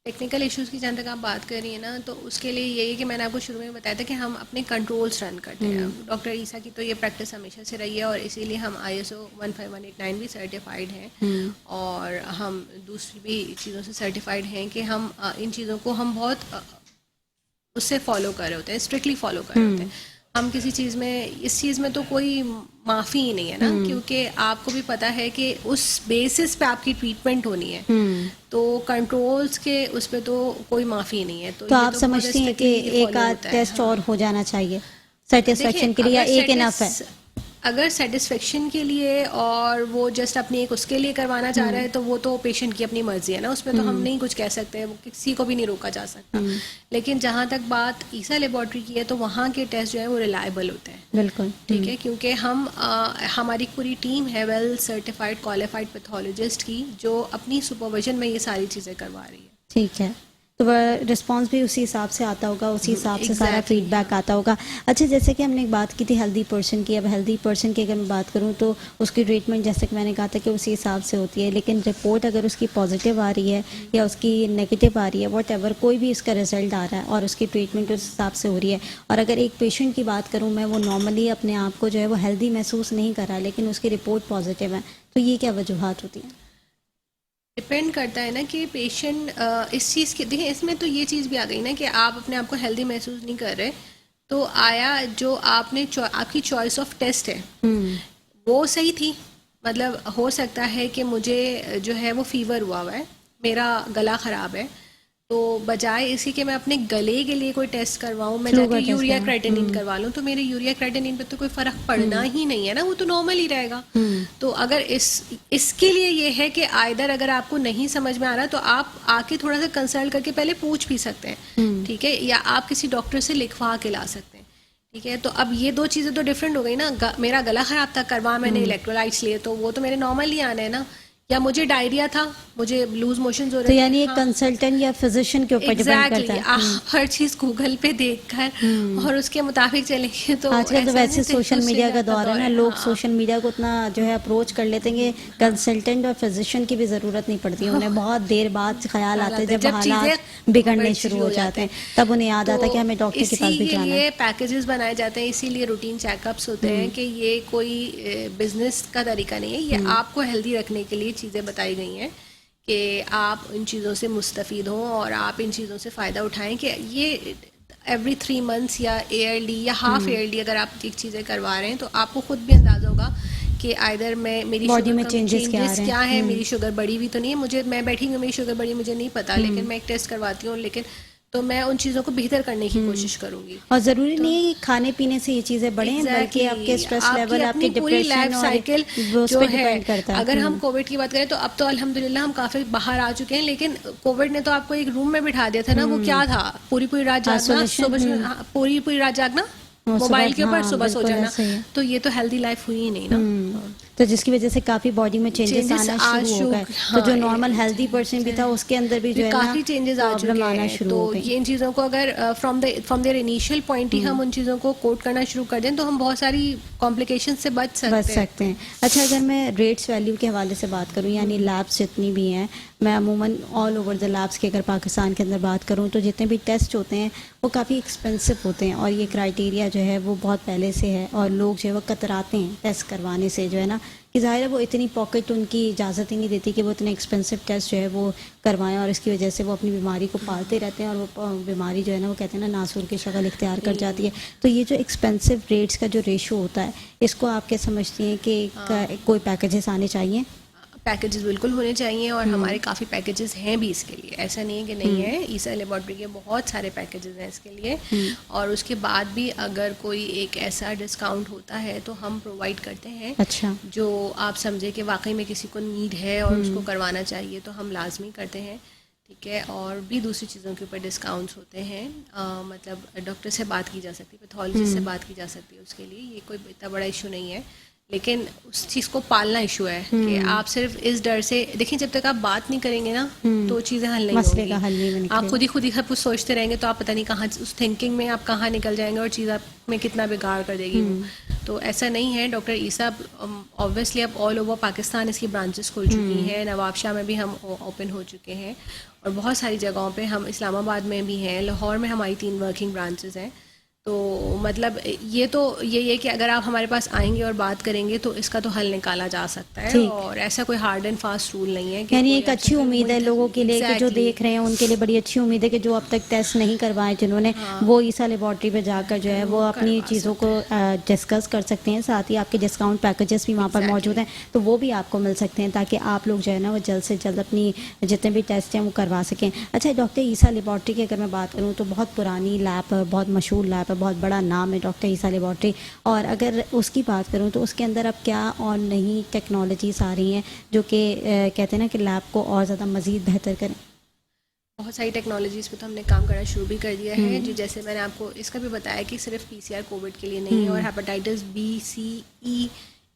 टेक्निकल इश्यूज़ की जहाँ तक आप बात कर रही हैं ना, तो उसके लिए यही है कि मैंने आपको शुरू में बताया था कि हम अपने कंट्रोल्स रन करते हैं। डॉक्टर ईसा की तो ये प्रैक्टिस हमेशा से रही है और इसीलिए हम ISO 15189 भी सर्टिफाइड हैं और हम दूसरी भी चीज़ों से सर्टिफाइड हैं कि हम इन चीज़ों को हम बहुत उससे फॉलो कर रहे होते हैं, स्ट्रिक्टली फॉलो कर रहे होते हैं। हम किसी चीज़ में, इस चीज़ में तो कोई माफ़ी ही नहीं है ना, क्योंकि आपको भी पता है कि उस बेसिस पे आपकी ट्रीटमेंट होनी है, तो कंट्रोल्स के उस पे तो कोई माफ़ी नहीं है। तो आप समझती हैं कि एक आध टेस्ट और हो जाना चाहिए सेटिस्फेक्शन के लिए, या एक इनफ है? अगर सेटिस्फेक्शन के लिए और वो जस्ट अपनी एक उसके लिए करवाना चाह रहा है तो वो तो पेशेंट की अपनी मर्जी है ना, उसमें तो हम नहीं कुछ कह सकते, वो किसी को भी नहीं रोका जा सकता। लेकिन जहाँ तक बात ईसा लेबॉर्ट्री की है तो वहाँ के टेस्ट जो है वो रिलायबल होते हैं। बिल्कुल ठीक है, क्योंकि हम हमारी पूरी टीम है वेल सर्टिफाइड क्वालिफाइड पैथोलॉजिस्ट की जो अपनी सुपरविजन में ये सारी चीज़ें करवा रही है। ठीक है, तो रिस्पांस भी उसी हिसाब से आता होगा, उसी हिसाब से सारा Exactly, फीडबैक आता होगा। अच्छा, जैसे कि हमने बात की थी हेल्दी पर्सन की, अब हेल्दी पर्सन की अगर मैं बात करूं तो उसकी ट्रीटमेंट जैसे कि मैंने कहा था कि उसी हिसाब से होती है, लेकिन रिपोर्ट अगर उसकी पॉजिटिव आ रही है या उसकी नेगेटिव आ रही है, वॉट एवर कोई भी उसका रिजल्ट आ रहा है और उसकी ट्रीटमेंट उस हिसाब से हो रही है, और अगर एक पेशेंट की बात करूँ मैं, वो नॉर्मली अपने आप को जो है वो हेल्दी महसूस नहीं कर रहा लेकिन उसकी रिपोर्ट पॉजिटिव है, तो ये क्या वजूहत होती है? डिपेंड करता है ना कि पेशेंट इस चीज़ की, देखिए इसमें तो ये चीज़ भी आ गई ना कि आप अपने आप को हेल्दी महसूस नहीं कर रहे, तो आया जो आपकी चॉइस ऑफ टेस्ट है वो सही थी। मतलब हो सकता है कि मुझे जो है वो फीवर हुआ है, मेरा गला ख़राब है, तो बजाय इसी के मैं अपने गले के लिए कोई टेस्ट करवाऊं, मैं Flu जाके का टेस्ट यूरिया करवाऊं। क्रेटिनिन करवा लूं, तो मेरे यूरिया क्रेटिनिन पे तो कोई फ़र्क पड़ना ही नहीं है ना, वो तो नॉर्मल ही रहेगा। तो अगर इसके लिए ये है कि आइदर अगर आपको नहीं समझ में आ रहा तो आप आके थोड़ा सा कंसल्ट करके पहले पूछ भी सकते हैं, ठीक है, या आप किसी डॉक्टर से लिखवा के ला सकते हैं, ठीक है। तो अब ये दो चीज़ें तो डिफरेंट हो गई ना, मेरा गला ख़राब था, करवा मैंने इलेक्ट्रोलाइट्स लिए, तो वो तो मेरे नॉर्मल ही आने हैं ना, या मुझे डायरिया था, मुझे लूज मोशन हो तो रहे थे, यानी एक हाँ, कंसल्टेंट या फिजिशियन के ऊपर डिपेंड एग्जैक्टली करता है। आप हर चीज गूगल पे देखकर और उसके मुताबिक चलेंगे तो आजकल तो ऐसा वैसे नहीं सोशल मीडिया का दौर है ना, लोग हाँ, सोशल मीडिया को इतना जो है अप्रोच कर लेते हैं कि कंसल्टेंट और फिजिशियन की भी ज़रूरत नहीं पड़ती है, उन्हें बहुत देर बाद ख्याल आता है जब हालात बिगड़ने शुरू हो जाते हैं, तब उन्हें याद आता है कि हमें डॉक्टर के पास भी जाना है। ये पैकेजेस बनाए जाते हैं, इसीलिए रूटीन चेकअप्स होते हैं कि ये कोई बिजनेस का तरीका नहीं है, ये आपको हेल्दी रखने के लिए चीज़ें बताई गई हैं कि आप इन चीज़ों से मुस्तफ़ीद हों और आप इन चीज़ों से फ़ायदा उठाएं, कि ये एवरी 3 मंथ्स या ईयरली या हाफ ईयरली अगर आप एक चीज़ें करवा रहे हैं तो आपको खुद भी अंदाज़ा होगा कि आइदर मेरी बॉडी शुगर में चेंजेस क्या है, मेरी शुगर बढ़ी भी तो नहीं है, मैं बैठी हूँ मेरी शुगर बढ़ी मुझे नहीं पता, लेकिन मैं एक टेस्ट करवाती हूँ, लेकिन तो मैं उन चीज़ों को बेहतर करने की कोशिश करूँगी। और ज़रूरी नहीं है कि खाने पीने से ये चीज़ें बढ़ें, बल्कि आपके स्ट्रेस लेवल, आपके पूरी डिप्रेशन लाइफ और साइकिल वो उस जो पे है, डिपेंड करता है। अगर हम कोविड की बात करें तो अब तो अल्हम्दुलिल्लाह हम काफ़ी बाहर आ चुके हैं, लेकिन कोविड ने तो आपको एक रूम में बिठा दिया था ना, वो क्या था, पूरी रात जागना, सुबह पूरी रात जागना मोबाइल के ऊपर, सुबह सो जाना, तो ये तो हेल्दी लाइफ हुई ही नहीं ना। तो जिसकी वजह से काफ़ी बॉडी में चेंजेस आना शुरू हो गए, तो जो नॉर्मल हेल्दी पर्सन भी था उसके अंदर भी जो है काफ़ी चेंजेस आ चुके हैं, शुरू तो हो गए। ये इन चीज़ों को अगर फ्रॉम देयर इनिशियल पॉइंट ही हम उन चीज़ों को कोट करना शुरू कर दें तो हम बहुत सारी कॉम्प्लिकेशन से बच सकते हैं। अच्छा, अगर मैं रेट्स वैल्यू के हवाले से बात करूं, यानी लैब्स जितनी भी हैं, मैं अमूमन ऑल ओवर द लैब्स की अगर पाकिस्तान के अंदर बात करूं तो जितने भी टेस्ट होते हैं वो काफ़ी एक्सपेंसिव होते हैं, और ये क्राइटेरिया जो है वो बहुत पहले से है, और लोग जो है वो कतराते हैं टेस्ट करवाने से, जो है ना, कि ज़ाहिर है वो इतनी पॉकेट उनकी इजाज़त ही नहीं देती कि वो इतने एक्सपेंसिव टेस्ट जो है वो करवाएं, और इसकी वजह से वो अपनी बीमारी को पालते रहते हैं, और वो बीमारी जो है ना, वो कहते हैं ना, नासूर की शक्ल इख्तियार कर जाती है। तो ये जो एक्सपेंसिव रेट्स का जो रेशो होता है, इसको आप क्या समझती हैं कि कोई पैकेजेस आने चाहिए? पैकेजेस बिल्कुल होने चाहिए, और हमारे काफ़ी पैकेजेस हैं भी इसके लिए, ऐसा नहीं है कि नहीं है, ईसा लेबॉर्ट्री के बहुत सारे पैकेजेस हैं इसके लिए, और उसके बाद भी अगर कोई एक ऐसा डिस्काउंट होता है तो हम प्रोवाइड करते हैं। अच्छा, जो आप समझे कि वाकई में किसी को नीड है और उसको करवाना चाहिए तो हम लाजमी करते हैं, ठीक है। और भी दूसरी चीज़ों के ऊपर डिस्काउंट्स होते हैं, मतलब डॉक्टर से बात की जा सकती है, पैथोलॉजिस्ट से बात की जा सकती है, उसके लिए ये कोई इतना बड़ा इशू नहीं है, लेकिन उस चीज़ को पालना इशू है कि आप सिर्फ इस डर से, देखिए जब तक आप बात नहीं करेंगे ना तो चीज़ें हल नहीं मसले का हल नहीं होंगी, निकलेगा। आप खुद ही सब कुछ सोचते रहेंगे तो आप पता नहीं कहाँ उस थिंकिंग में आप कहाँ निकल जाएंगे और चीज़ आप में कितना बिगाड़ कर देगी वो। तो ऐसा नहीं है। डॉक्टर ईसा ऑब्वियसली अब ऑल ओवर पाकिस्तान इसकी ब्रांचेस खुल चुकी हैं, नवाबशाह में भी हम ओपन हो चुके हैं, और बहुत सारी जगहों पे हम, इस्लामाबाद में भी हैं, लाहौर में हमारी 3 वर्किंग ब्रांचेस हैं। तो मतलब ये तो ये कि अगर आप हमारे पास आएंगे और बात करेंगे तो इसका तो हल निकाला जा सकता है, और ऐसा कोई हार्ड एंड फास्ट रूल नहीं है। यानी एक अच्छी उम्मीद है लोगों के लिए कि जो देख रहे हैं उनके लिए बड़ी अच्छी उम्मीद है कि जो अब तक टेस्ट नहीं करवाए जिन्होंने, वो ईसा लेबॉर्ट्री पे जाकर जो है वो अपनी चीज़ों को डिस्कस कर सकते हैं, साथ ही आपके डिस्काउंट पैकेजेस भी वहाँ पर मौजूद हैं, तो वो भी आपको मिल सकते हैं, ताकि आप लोग जो है ना वो जल्द से जल्द अपनी जितने भी टेस्ट हैं वो करवा सकें। अच्छा, डॉक्टर ईसा लेबॉर्ट्री की अगर मैं बात करूँ तो बहुत पुरानी लैब है, बहुत मशहूर लैब है, बहुत बड़ा नाम है डॉक्टर ईसा लेबॉर्ट्री, और अगर उसकी बात करूं तो उसके अंदर अब क्या और नई टेक्नोलॉजीज आ रही हैं जो कि कहते हैं ना कि लैब को और ज़्यादा मज़ीद बेहतर करें? बहुत सारी टेक्नोलॉजीज़ पे तो हमने काम करना शुरू भी कर दिया है, जो जैसे मैंने आपको इसका भी बताया कि सिर्फ PCR कोविड के लिए नहीं है, और hepatitis B, C, E,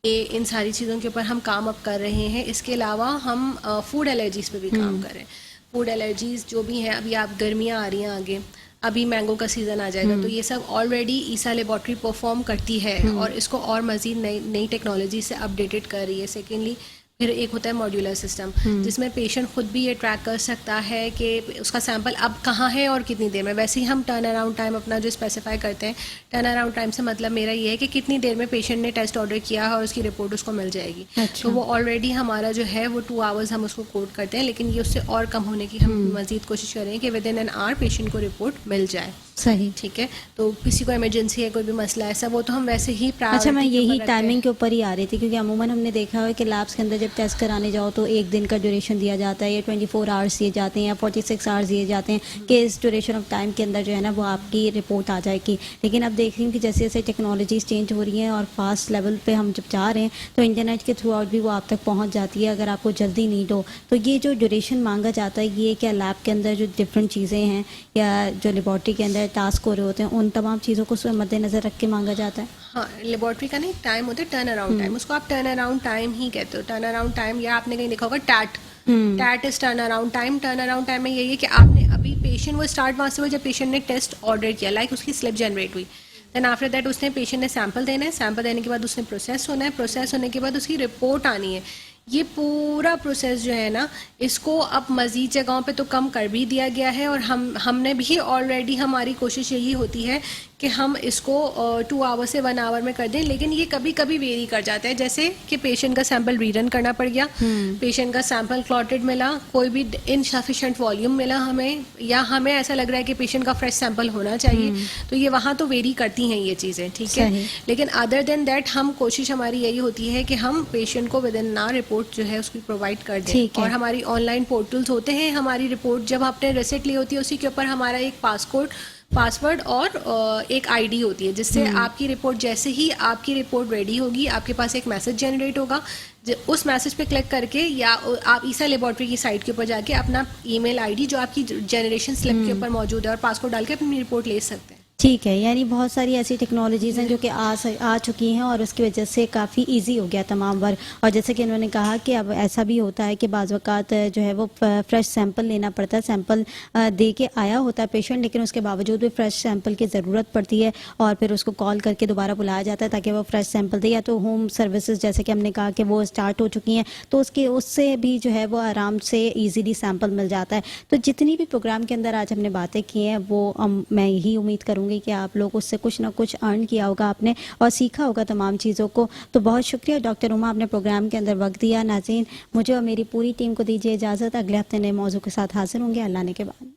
A, इन सारी चीज़ों के ऊपर हम काम अब कर रहे हैं। इसके अलावा हम फूड एलर्जीज़ पे भी काम कर रहे हैं। फूड एलर्जीज जो भी हैं, अभी आप गर्मियाँ आ रही हैं आगे, अभी मैंगो का सीज़न आ जाएगा, तो ये सब ऑलरेडी ईसा लेबॉर्ट्री परफॉर्म करती है और इसको और मज़ीद नई नई टेक्नोलॉजी से अपडेटेड कर रही है। सेकेंडली फिर एक होता है मॉड्यूलर सिस्टम, जिसमें पेशेंट खुद भी ये ट्रैक कर सकता है कि उसका सैंपल अब कहाँ है और कितनी देर में। वैसे ही हम टर्न अराउंड टाइम अपना जो स्पेसिफाई करते हैं, टर्न अराउंड टाइम से मतलब मेरा ये है कि कितनी देर में पेशेंट ने टेस्ट ऑर्डर किया है और उसकी रिपोर्ट उसको मिल जाएगी। अच्छा। तो वो ऑलरेडी हमारा जो है वो 2 आवर्स हम उसको कोड करते हैं, लेकिन ये उससे और कम होने की हम मजीद कोशिश करें कि with in an hour patient को रिपोर्ट मिल जाए। सही। ठीक है, तो किसी को इमरजेंसी है, कोई भी मसला है, सब वो तो हम वैसे ही अच्छा, मैं priority के यही ऊपर रखते हैं। टाइमिंग के ऊपर ही आ रही थी, क्योंकि अमूमन हमने देखा है कि लैब्स के अंदर जब टेस्ट कराने जाओ तो 1 दिन का ड्यूरेशन दिया जाता है, या 24 आवर्स दिए जाते हैं, या 46 आवर्स दिए जाते हैं कि इस ड्यूरेशन ऑफ टाइम के अंदर जो है ना वो आपकी रिपोर्ट आ जाएगी। लेकिन अब देख रही हूँ कि जैसे जैसे टेक्नोलॉजीज चेंज हो रही हैं और फास्ट लेवल पे हम जब जा रहे हैं तो इंटरनेट के थ्रू आउट भी वो आप तक पहुँच जाती है अगर आपको जल्दी नीड हो। तो ये जो ड्यूरेशन मांगा जाता है, ये क्या लैब के अंदर जो डिफरेंट चीज़ें हैं या जो लेबॉर्ट्री के अंदर टास्क हो रहे होते हैं उन तमाम चीज़ों को मद्देनज़र रख के मांगा जाता है? हाँ, लेबॉर्ट्री का नहीं टाइम होता है टर्न अराउंड टाइम, उसको आप टर्न अराउंड टाइम ही कहते हो। टर्न अराउंड टाइम, या आपने कहीं देखा होगा TAT, TAT is turn around time. Turn around time में यही है कि आपने अभी पेशेंट वो स्टार्ट वहाँ से हुआ जब पेशेंट ने टेस्ट ऑर्डर किया, लाइक उसकी स्लिप जनरेट हुई, देन आफ्टर दैट उसने पेशेंट ने सैंपल देना है, सैंपल देने के बाद उसने प्रोसेस होना है, प्रोसेस होने के बाद उसकी रिपोर्ट आनी है। ये पूरा प्रोसेस जो है ना, इसको अब मज़ीद जगहों पे तो कम कर भी दिया गया है, और हमने भी ऑलरेडी, हमारी कोशिश यही होती है कि हम इसको 2 आवर से 1 आवर में कर दें। लेकिन ये कभी कभी वेरी कर जाता है, जैसे कि पेशेंट का सैंपल रीरन करना पड़ गया, पेशेंट का सैंपल क्लॉटेड मिला, कोई भी इनसफिशिएंट वॉल्यूम मिला हमें, या हमें ऐसा लग रहा है कि पेशेंट का फ्रेश सैंपल होना चाहिए, तो ये वहाँ तो वेरी करती हैं ये चीज़ें, ठीक है। लेकिन अदर देन दैट हम कोशिश हमारी यही होती है कि हम पेशेंट को विद इन आवर रिपोर्ट जो है उसकी प्रोवाइड कर दें। और हमारी ऑनलाइन पोर्टल्स होते हैं, हमारी रिपोर्ट जब आपने रिसिट ली होती है उसी के ऊपर हमारा एक पासवर्ड और एक आईडी होती है, जिससे आपकी रिपोर्ट, जैसे ही आपकी रिपोर्ट रेडी होगी, आपके पास एक मैसेज जनरेट होगा, उस मैसेज पे क्लिक करके या आप ईसा लेबॉर्ट्री की साइट के ऊपर जाके अपना ईमेल आईडी जो आपकी जनरेशन स्लिप के ऊपर मौजूद है और पासवर्ड डाल के अपनी रिपोर्ट ले सकते हैं। ठीक है, यानी बहुत सारी ऐसी टेक्नोलॉजीज़ हैं जो कि आ चुकी हैं और उसकी वजह से काफ़ी इजी हो गया तमाम वर्क। और जैसे कि इन्होंने कहा कि अब ऐसा भी होता है कि बाज़ वक़्त जो है वो फ्रेश सैंपल लेना पड़ता है, सैंपल दे के आया होता है पेशेंट, लेकिन उसके बावजूद भी फ्रेश सैंपल की ज़रूरत पड़ती है और फिर उसको कॉल करके दोबारा बुलाया जाता है ताकि वो फ्रेश सैंपल दे। या तो होम सर्विसेज जैसे कि हमने कहा कि वो स्टार्ट हो चुकी हैं, तो उससे भी जो है वो आराम से ईजीली सैंपल मिल जाता है। तो जितनी भी प्रोग्राम के अंदर आज हमने बातें की हैं वो मैं यही उम्मीद करूँगी कि आप लोग उससे कुछ ना कुछ अर्न किया होगा आपने और सीखा होगा तमाम चीज़ों को। तो बहुत शुक्रिया डॉक्टर उमा, आपने प्रोग्राम के अंदर वक्त दिया। नाज़रीन, मुझे और मेरी पूरी टीम को दीजिए इजाज़त। अगले हफ्ते नए मौजू के साथ हाजिर होंगे। अल्लाह ने के बाद।